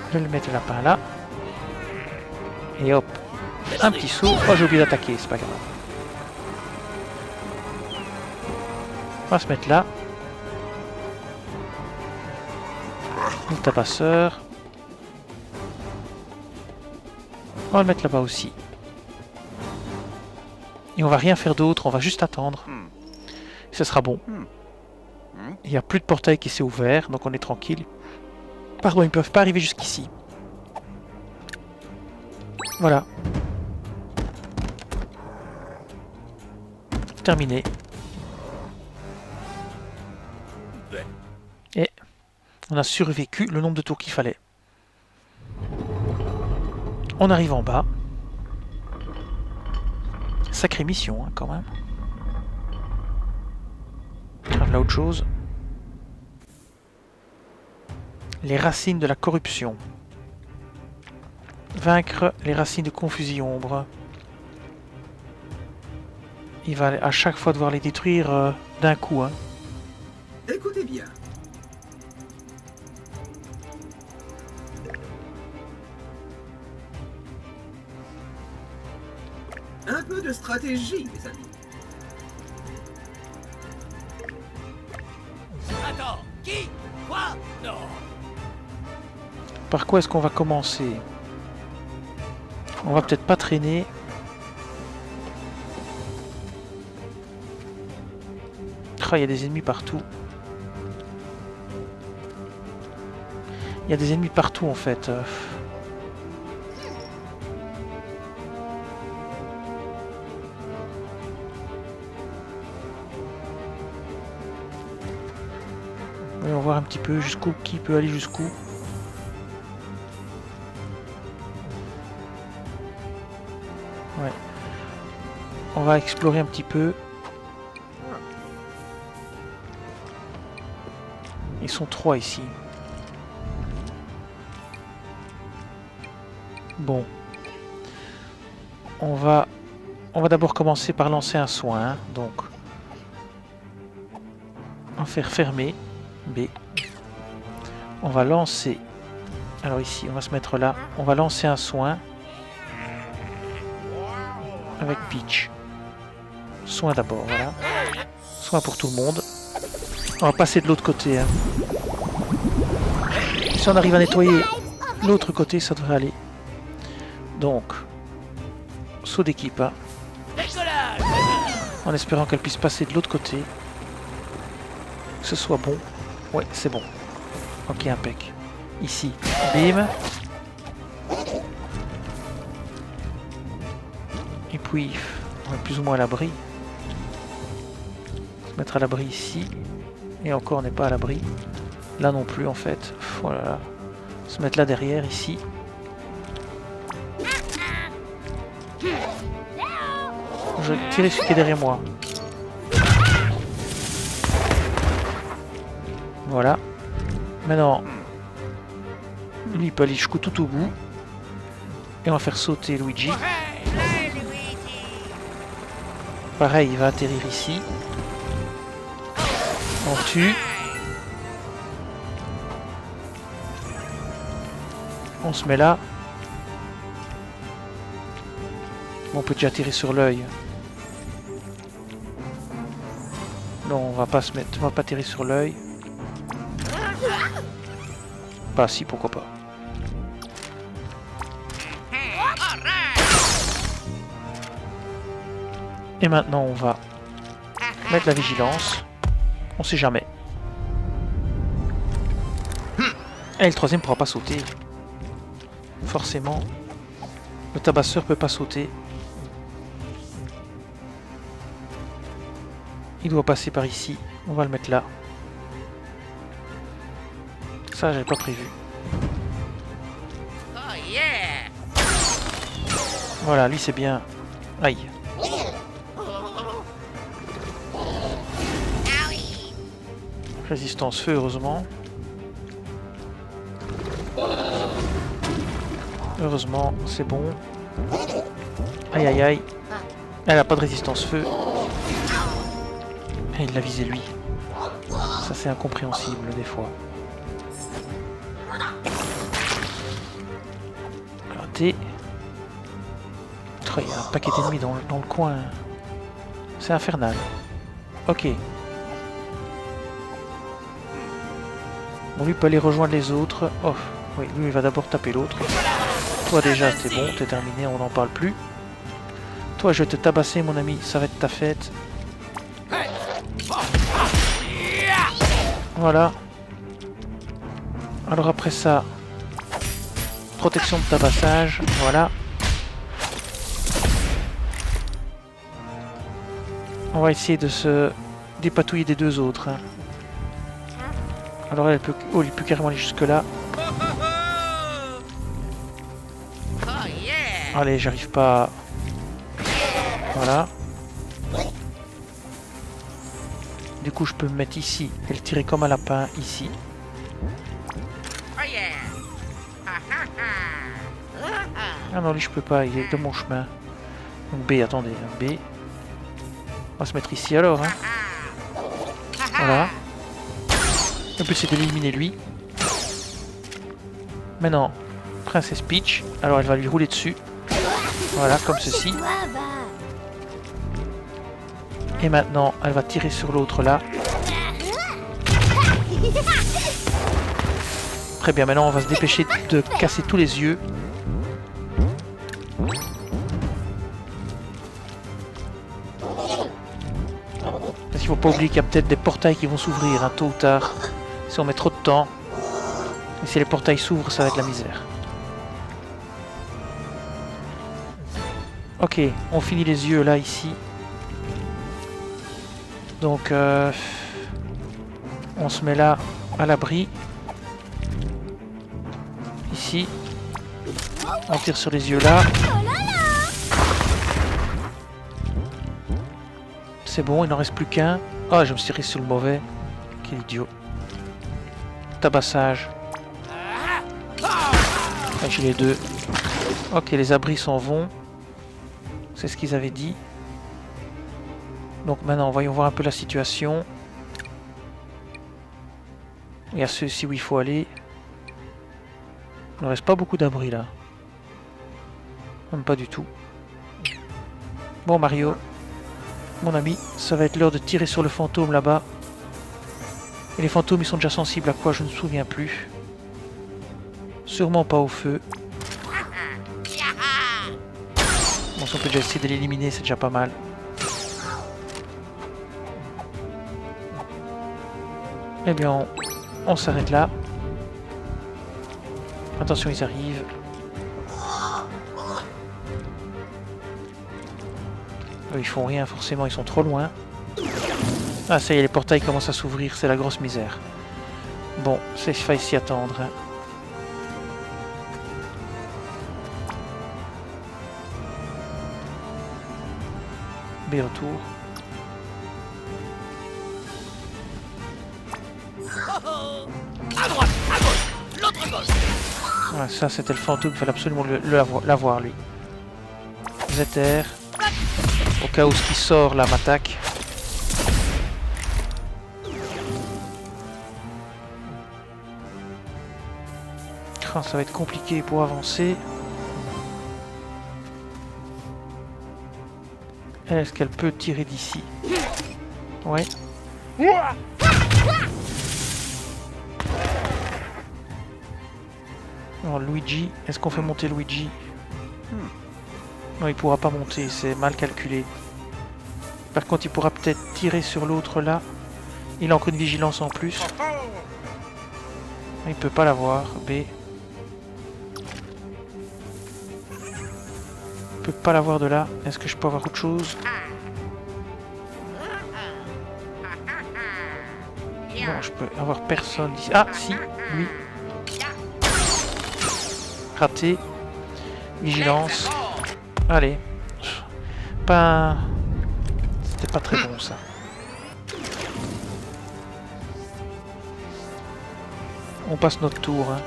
je vais le mettre le lapin là. Et hop. Un petit saut. Oh j'ai oublié d'attaquer, c'est pas grave. On va se mettre là. Le tabasseur. On va le mettre là-bas aussi. Et on va rien faire d'autre, on va juste attendre. Ce sera bon. Il n'y a plus de portail qui s'est ouvert, donc on est tranquille. Pardon, ils ne peuvent pas arriver jusqu'ici. Voilà. Terminé. Et on a survécu le nombre de tours qu'il fallait. On arrive en bas. Sacrée mission, hein, quand même. Là, autre chose. Les racines de la corruption. Vaincre les racines de confusion ombre. Il va à chaque fois devoir les détruire d'un coup. Hein. Écoutez bien. Un peu de stratégie, mes amis. Attends, qui? Quoi? Non. Par quoi est-ce qu'on va commencer? On va peut-être pas traîner. Oh, il y a des ennemis partout. Il y a des ennemis partout en fait. Voyons voir un petit peu jusqu'où, qui peut aller jusqu'où. Ouais. On va explorer un petit peu. Ils sont 3 ici. Bon. On va d'abord commencer par lancer un soin. Hein. Donc, en faire fermer. B. On va lancer. Alors ici, on va se mettre là. On va lancer un soin. Avec Peach. Soin d'abord, voilà. Soin pour tout le monde. On va passer de l'autre côté. Hein. Si on arrive à nettoyer l'autre côté, ça devrait aller. Donc, saut d'équipe. Hein. En espérant qu'elle puisse passer de l'autre côté. Que ce soit bon. Ouais, c'est bon. Ok, impec. Ici, bim. Et puis, on est plus ou moins à l'abri. Se mettre à l'abri ici. Et encore, on n'est pas à l'abri. Là non plus, en fait. Voilà. Se mettre là derrière, ici. Je vais tirer celui qui est derrière moi. Voilà. Maintenant, lui il peut aller jusqu'au tout au bout. Et on va faire sauter Luigi. Pareil, il va atterrir ici. On tue. On se met là. Bon, on peut déjà atterrir sur l'œil. Non, on va pas se mettre, on va pas atterrir sur l'œil. Bah si, pourquoi pas. Et maintenant on va mettre la vigilance. On sait jamais. Et le troisième pourra pas sauter. Forcément. Le tabasseur peut pas sauter. Il doit passer par ici. On va le mettre là. Ça, j'avais pas prévu. Voilà, lui c'est bien. Aïe. Résistance feu, heureusement. Heureusement, c'est bon. Aïe aïe aïe. Elle a pas de résistance feu. Et il l'a visé lui. Ça c'est incompréhensible des fois. Raté. Il y a un paquet d'ennemis dans le coin. C'est infernal. Ok. Bon, lui peut aller rejoindre les autres. Oh, oui, lui il va d'abord taper l'autre. Toi déjà, c'est bon, t'es terminé, on n'en parle plus. Toi, je vais te tabasser, mon ami, ça va être ta fête. Voilà. Alors après ça, protection de tabassage, voilà. On va essayer de se dépatouiller des deux autres. Hein. Alors elle peut... Oh, il peut carrément aller jusque là. Allez, j'arrive pas... Voilà. Du coup, je peux me mettre ici et le tirer comme un lapin ici. Ah non, lui je peux pas, il est de mon chemin. Donc B, attendez, B. On va se mettre ici alors. Hein. Voilà. Le but c'est de l'éliminer lui. Maintenant, Princesse Peach. Alors elle va lui rouler dessus. Voilà, comme ceci. Et maintenant, elle va tirer sur l'autre là. Très bien, maintenant on va se dépêcher de casser tous les yeux. Parce qu'il ne faut pas oublier qu'il y a peut-être des portails qui vont s'ouvrir hein, tôt ou tard. Si on met trop de temps. Et si les portails s'ouvrent, ça va être la misère. Ok, on finit les yeux là, ici. Donc, on se met là, à l'abri. Ici. On tire sur les yeux là. C'est bon, il n'en reste plus qu'un. Ah, je me suis tiré sur le mauvais. Quel idiot. Tabassage. Ah, j'ai les deux. Ok, les abris s'en vont. C'est ce qu'ils avaient dit. Donc maintenant, voyons voir un peu la situation. Il y a ceux-ci où il faut aller. Il ne reste pas beaucoup d'abris là. Même pas du tout. Bon Mario, mon ami, ça va être l'heure de tirer sur le fantôme là-bas. Et les fantômes, ils sont déjà sensibles à quoi? Je ne me souviens plus. Sûrement pas au feu. Bon, si on peut déjà essayer de l'éliminer, c'est déjà pas mal. Eh bien, on s'arrête là. Attention, ils arrivent. Eux, ils font rien, forcément, ils sont trop loin. Ah, ça y est, les portails commencent à s'ouvrir, c'est la grosse misère. Bon, il faut s'y attendre. Hein. B retour. À droite, à gauche, l'autre gauche. Ouais, ça c'était le fantôme, il fallait absolument l'avoir lui. ZR. Au cas où ce qui sort là m'attaque. Oh, ça va être compliqué pour avancer. Est-ce qu'elle peut tirer d'ici? Ouais. Alors Luigi, est-ce qu'on fait monter Luigi? Non, il pourra pas monter, c'est mal calculé. Par contre, il pourra peut-être tirer sur l'autre là. Il a encore une vigilance en plus. Il peut pas l'avoir. B. Il peut pas l'avoir de là. Est-ce que je peux avoir autre chose? Non, je peux avoir personne ici. Ah, si, lui. Raté. Vigilance. Allez. Pas... C'était pas très bon ça. On passe notre tour. Hein.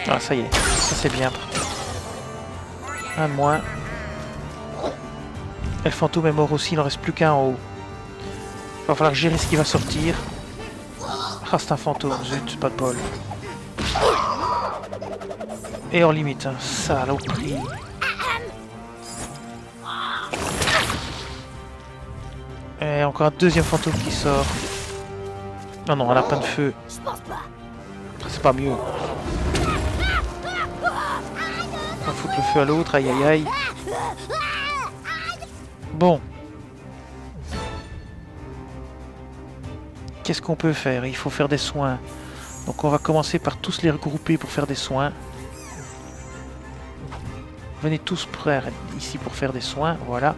Ah, ça y est. Ça c'est bien. Un de moins. Et le fantôme est mort aussi, il n'en reste plus qu'un en haut. Il va falloir gérer ce qui va sortir. Ah, c'est un fantôme, zut, pas de bol. Et hors limite, hein. Saloperie. Et encore un deuxième fantôme qui sort. Non, non, un lapin de feu, Je pense pas. c'est pas mieux. On va foutre le feu à l'autre, aïe aïe aïe. Bon. Qu'est-ce qu'on peut faire? Il faut faire des soins. Donc on va commencer par tous les regrouper pour faire des soins. Venez tous près ici pour faire des soins, voilà.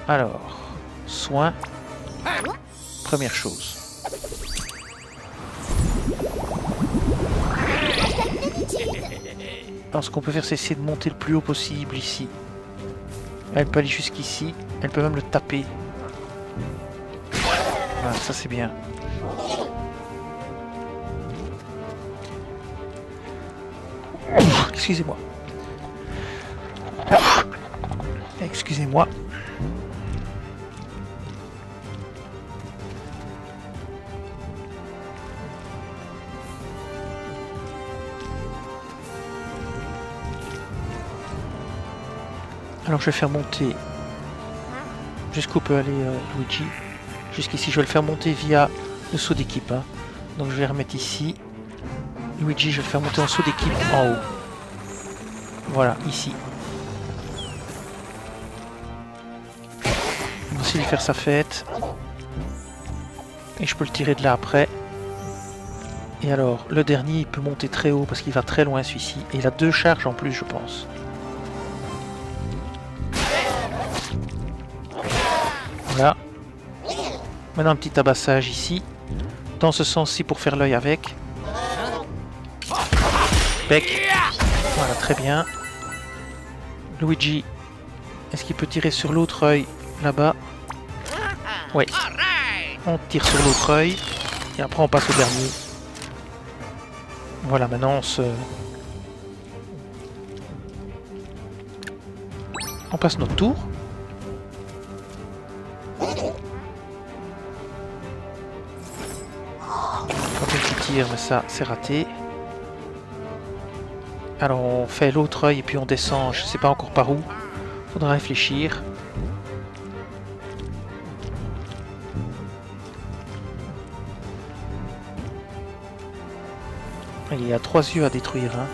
Alors, soins. Première chose. Alors ce qu'on peut faire, c'est essayer de monter le plus haut possible ici. Elle peut aller jusqu'ici, elle peut même le taper. Voilà, ça c'est bien. Excusez-moi. Excusez-moi. Alors je vais faire monter jusqu'où peut aller Luigi. Jusqu'ici, je vais le faire monter via le saut d'équipe. Hein. Donc je vais remettre ici. Luigi, je vais le faire monter en saut d'équipe en haut. Voilà, ici. On va aussi lui faire sa fête. Et je peux le tirer de là après. Et alors, le dernier, il peut monter très haut parce qu'il va très loin celui-ci. Et il a 2 charges en plus, je pense. Voilà. Maintenant un petit tabassage ici. Dans ce sens-ci pour faire l'œil avec. Bec. Voilà, très bien. Luigi, est-ce qu'il peut tirer sur l'autre œil là-bas? Oui. On tire sur l'autre œil. Et après on passe au dernier. Voilà, maintenant on se... On passe notre tour. Tire, mais ça c'est raté. Alors on fait l'autre œil et puis on descend, je sais pas encore par où. Faudra réfléchir. Il y a 3 yeux à détruire. Hein.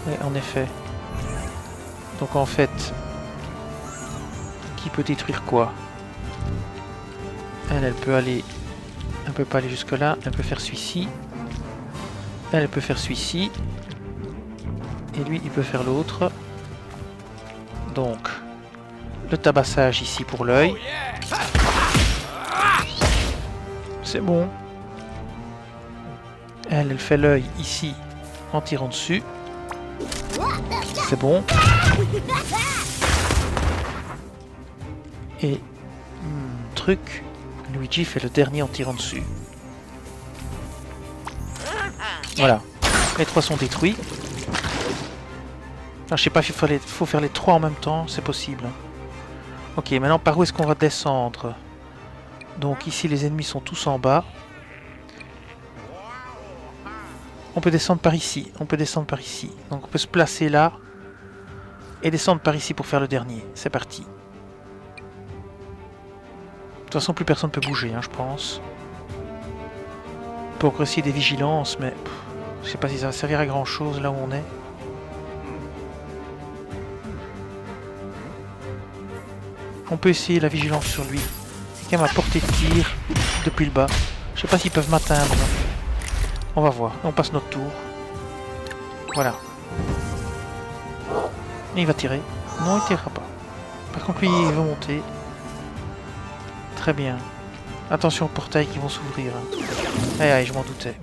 Oui, en effet. Donc en fait, qui peut détruire quoi? Elle peut aller... Elle peut pas aller jusque là. Elle peut faire celui-ci. Elle peut faire celui-ci. Et lui, il peut faire l'autre. Donc, le tabassage ici pour l'œil. C'est bon. Elle fait l'œil ici en tirant dessus. C'est bon. Et... truc... Luigi fait le dernier en tirant dessus. Voilà. Les 3 sont détruits. Alors, je sais pas, il faut faire les 3 en même temps. C'est possible. Ok, maintenant par où est-ce qu'on va descendre? Donc ici les ennemis sont tous en bas. On peut descendre par ici. On peut descendre par ici. Donc on peut se placer là. Et descendre par ici pour faire le dernier. C'est parti. De toute façon, plus personne ne peut bouger, hein, je pense. On peut encore essayer des vigilances, mais je sais pas si ça va servir à grand chose là où on est. On peut essayer la vigilance sur lui. C'est quand même à portée de tir depuis le bas. Je sais pas s'ils peuvent m'atteindre. On va voir. On passe notre tour. Voilà. Et il va tirer. Non, il tirera pas. Par contre, lui, il veut monter. Très bien. Attention aux portails qui vont s'ouvrir. Aïe aïe, je m'en doutais.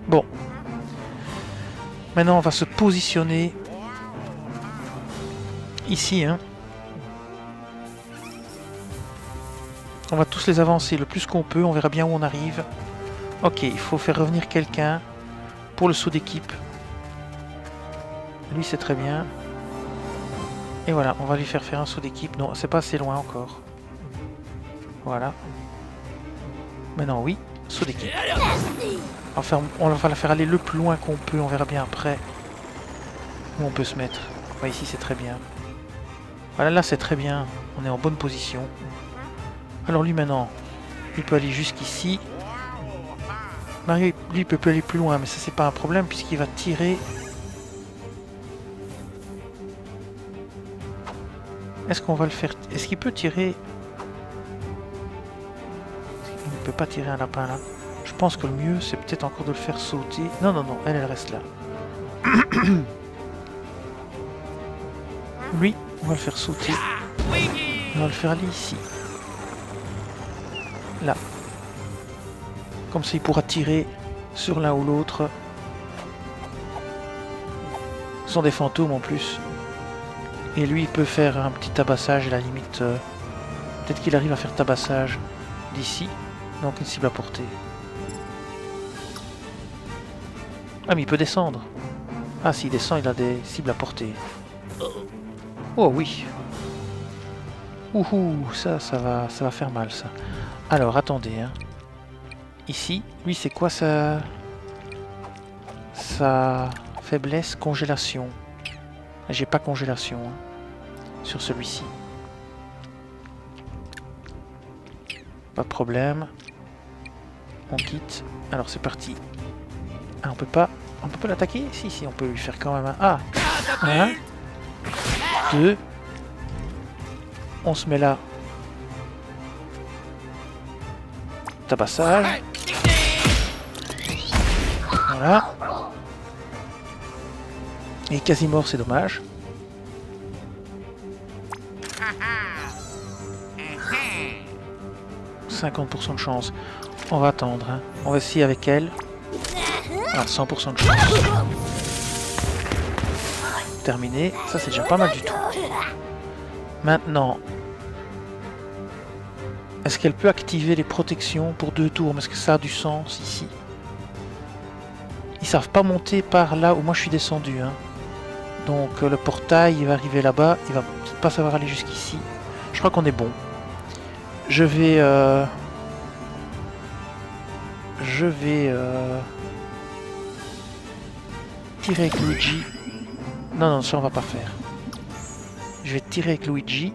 Bon. Maintenant, on va se positionner ici. Hein. On va tous les avancer le plus qu'on peut. On verra bien où on arrive. Ok, il faut faire revenir quelqu'un pour le saut d'équipe. Lui, c'est très bien. Et voilà, on va lui faire un saut d'équipe. Non, c'est pas assez loin encore. Voilà. Maintenant, oui, saut d'équipe. Enfin, on va la faire aller le plus loin qu'on peut. On verra bien après où on peut se mettre. Ouais, ici, c'est très bien. Voilà, là, c'est très bien. On est en bonne position. Alors lui maintenant, il peut aller jusqu'ici. Mario, lui, il peut plus aller plus loin, mais ça c'est pas un problème puisqu'il va tirer. Est-ce qu'on va le faire? Est-ce qu'il peut tirer? Il ne peut pas tirer un lapin là. Je pense que le mieux c'est peut-être encore de le faire sauter. Non, non, non, elle reste là. Lui, on va le faire sauter. On va le faire aller ici. Là. Comme ça il pourra tirer sur l'un ou l'autre. Ce sont des fantômes en plus. Et lui il peut faire un petit tabassage à la limite. Peut-être qu'il arrive à faire tabassage d'ici. Donc une cible à portée. Ah mais il peut descendre. Ah s'il descend il a des cibles à portée. Oh oui. Ouhou, ça va faire mal ça. Alors attendez hein. Ici, lui c'est quoi sa faiblesse? Congélation. J'ai pas congélation hein, sur celui-ci. Pas de problème. On quitte. Alors c'est parti. Ah, on peut pas l'attaquer? Si, si, on peut lui faire quand même un... Ah, 1, 2. On se met là. Tabassage. Voilà. Et quasi mort, c'est dommage. « 50% de chance. » On va attendre. Hein. On va essayer avec elle. Ah, 100% de chance. Terminé. Ça, c'est déjà pas mal du tout. Maintenant, est-ce qu'elle peut activer les protections pour 2 tours? Est-ce que ça a du sens ici? Ils savent pas monter par là où moi je suis descendu. Hein. Donc le portail, il va arriver là-bas. Il va pas savoir aller jusqu'ici. Je crois qu'on est bon. Je vais tirer avec Luigi. Non, non, ça on va pas faire. Je vais tirer avec Luigi.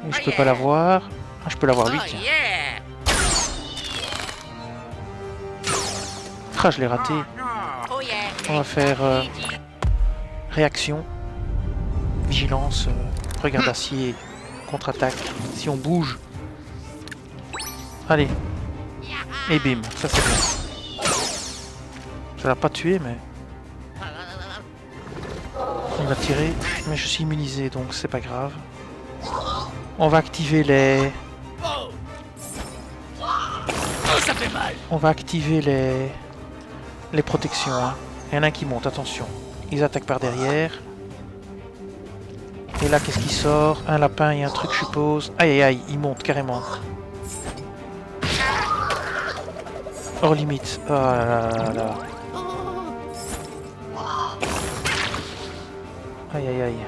Je peux pas l'avoir. Ah, je peux l'avoir lui, tiens. Ah, je l'ai raté. On va faire réaction. Vigilance. Regard d'acier. Contre-attaque. Si on bouge. Allez. Et bim. Ça c'est bien. Ça l'a pas tué, mais... Il va tirer. Mais je suis immunisé, donc c'est pas grave. On va activer les... Ça fait mal. On va activer les protections. Hein. Il y en a un qui monte, attention. Ils attaquent par derrière. Et là, qu'est-ce qui sort? Un lapin et un truc, je suppose. Aïe, aïe, aïe, il monte carrément. Hors limite. Oh là là là là. Aïe, aïe, aïe.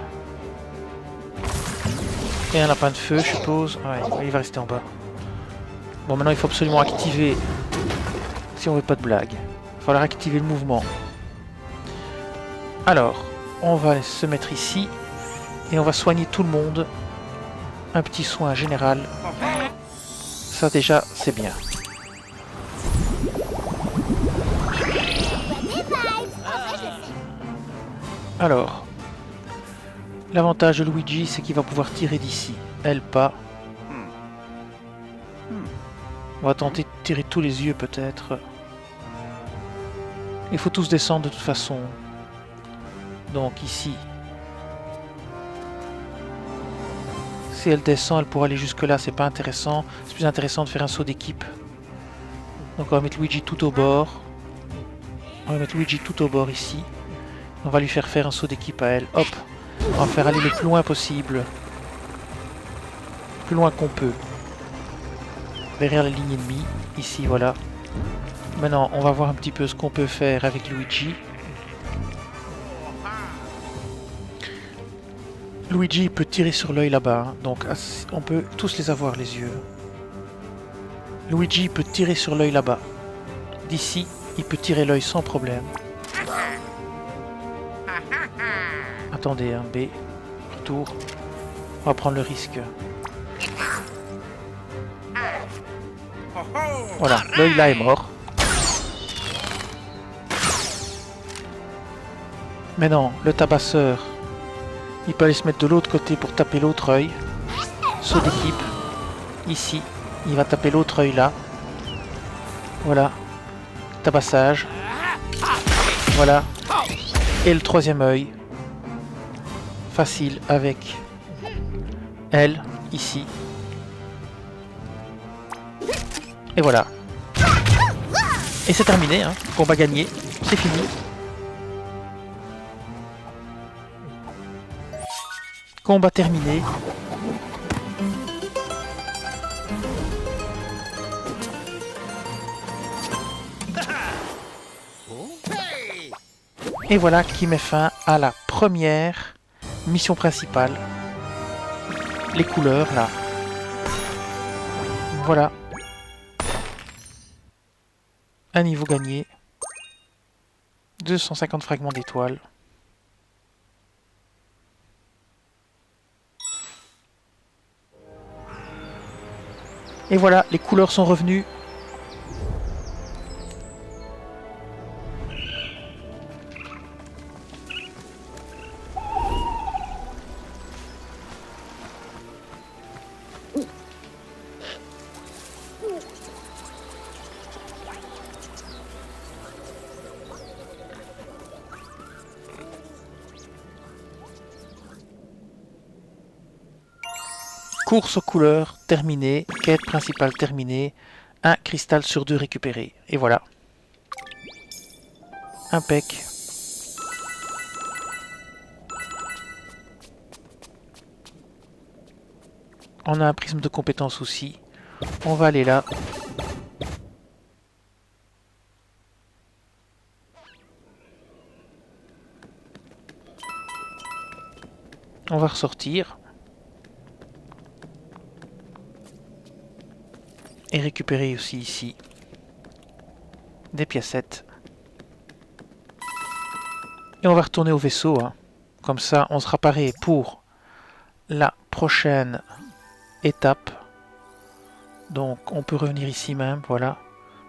Et un lapin de feu, je suppose. Ouais, il va rester en bas. Bon, maintenant, il faut absolument activer... Si on veut pas de blague. Il va falloir activer le mouvement. Alors, on va se mettre ici. Et on va soigner tout le monde. Un petit soin général. Ça, déjà, c'est bien. Alors... L'avantage de Luigi, c'est qu'il va pouvoir tirer d'ici. Elle, pas. On va tenter de tirer tous les yeux, peut-être. Il faut tous descendre de toute façon. Donc, ici. Si elle descend, elle pourra aller jusque-là. C'est pas intéressant. C'est plus intéressant de faire un saut d'équipe. Donc, on va mettre Luigi tout au bord. On va mettre Luigi tout au bord, ici. On va lui faire un saut d'équipe à elle. Hop! On va faire aller le plus loin possible. Plus loin qu'on peut. Derrière la ligne ennemie. Ici, voilà. Maintenant, on va voir un petit peu ce qu'on peut faire avec Luigi. Luigi peut tirer sur l'œil là-bas. Hein. Donc, on peut tous les avoir, les yeux. Luigi peut tirer sur l'œil là-bas. D'ici, il peut tirer l'œil sans problème. Attendez, un B. Retour. On va prendre le risque. Voilà, l'œil là est mort. Mais non, le tabasseur, il peut aller se mettre de l'autre côté pour taper l'autre œil. Saut d'équipe. Ici, il va taper l'autre œil là. Voilà. Tabassage. Voilà. Et le troisième œil. Facile avec elle, ici. Et voilà. Et c'est terminé, hein. Combat gagné. C'est fini. Combat terminé. Et voilà qui met fin à la première mission principale. Les couleurs là. Voilà. Un niveau gagné. 250 fragments d'étoiles. Et voilà, les couleurs sont revenues. Course aux couleurs terminée, quête principale terminée, un cristal sur 2 récupéré. Et voilà. Impec. On a un prisme de compétence aussi. On va aller là. On va ressortir. Et récupérer aussi ici des piécettes. Et on va retourner au vaisseau, hein. Comme ça on sera paré pour la prochaine étape. Donc on peut revenir ici même, voilà.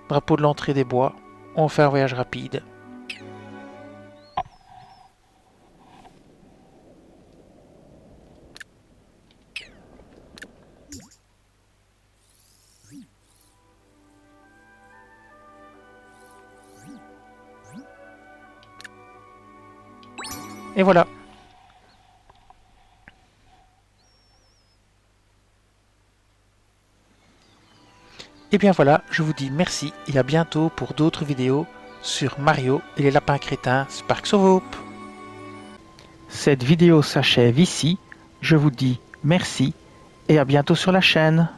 Drapeau de l'entrée des bois. On fait un voyage rapide. Et voilà. Et bien voilà, je vous dis merci et à bientôt pour d'autres vidéos sur Mario et les lapins crétins Sparks of Hope. Cette vidéo s'achève ici. Je vous dis merci et à bientôt sur la chaîne.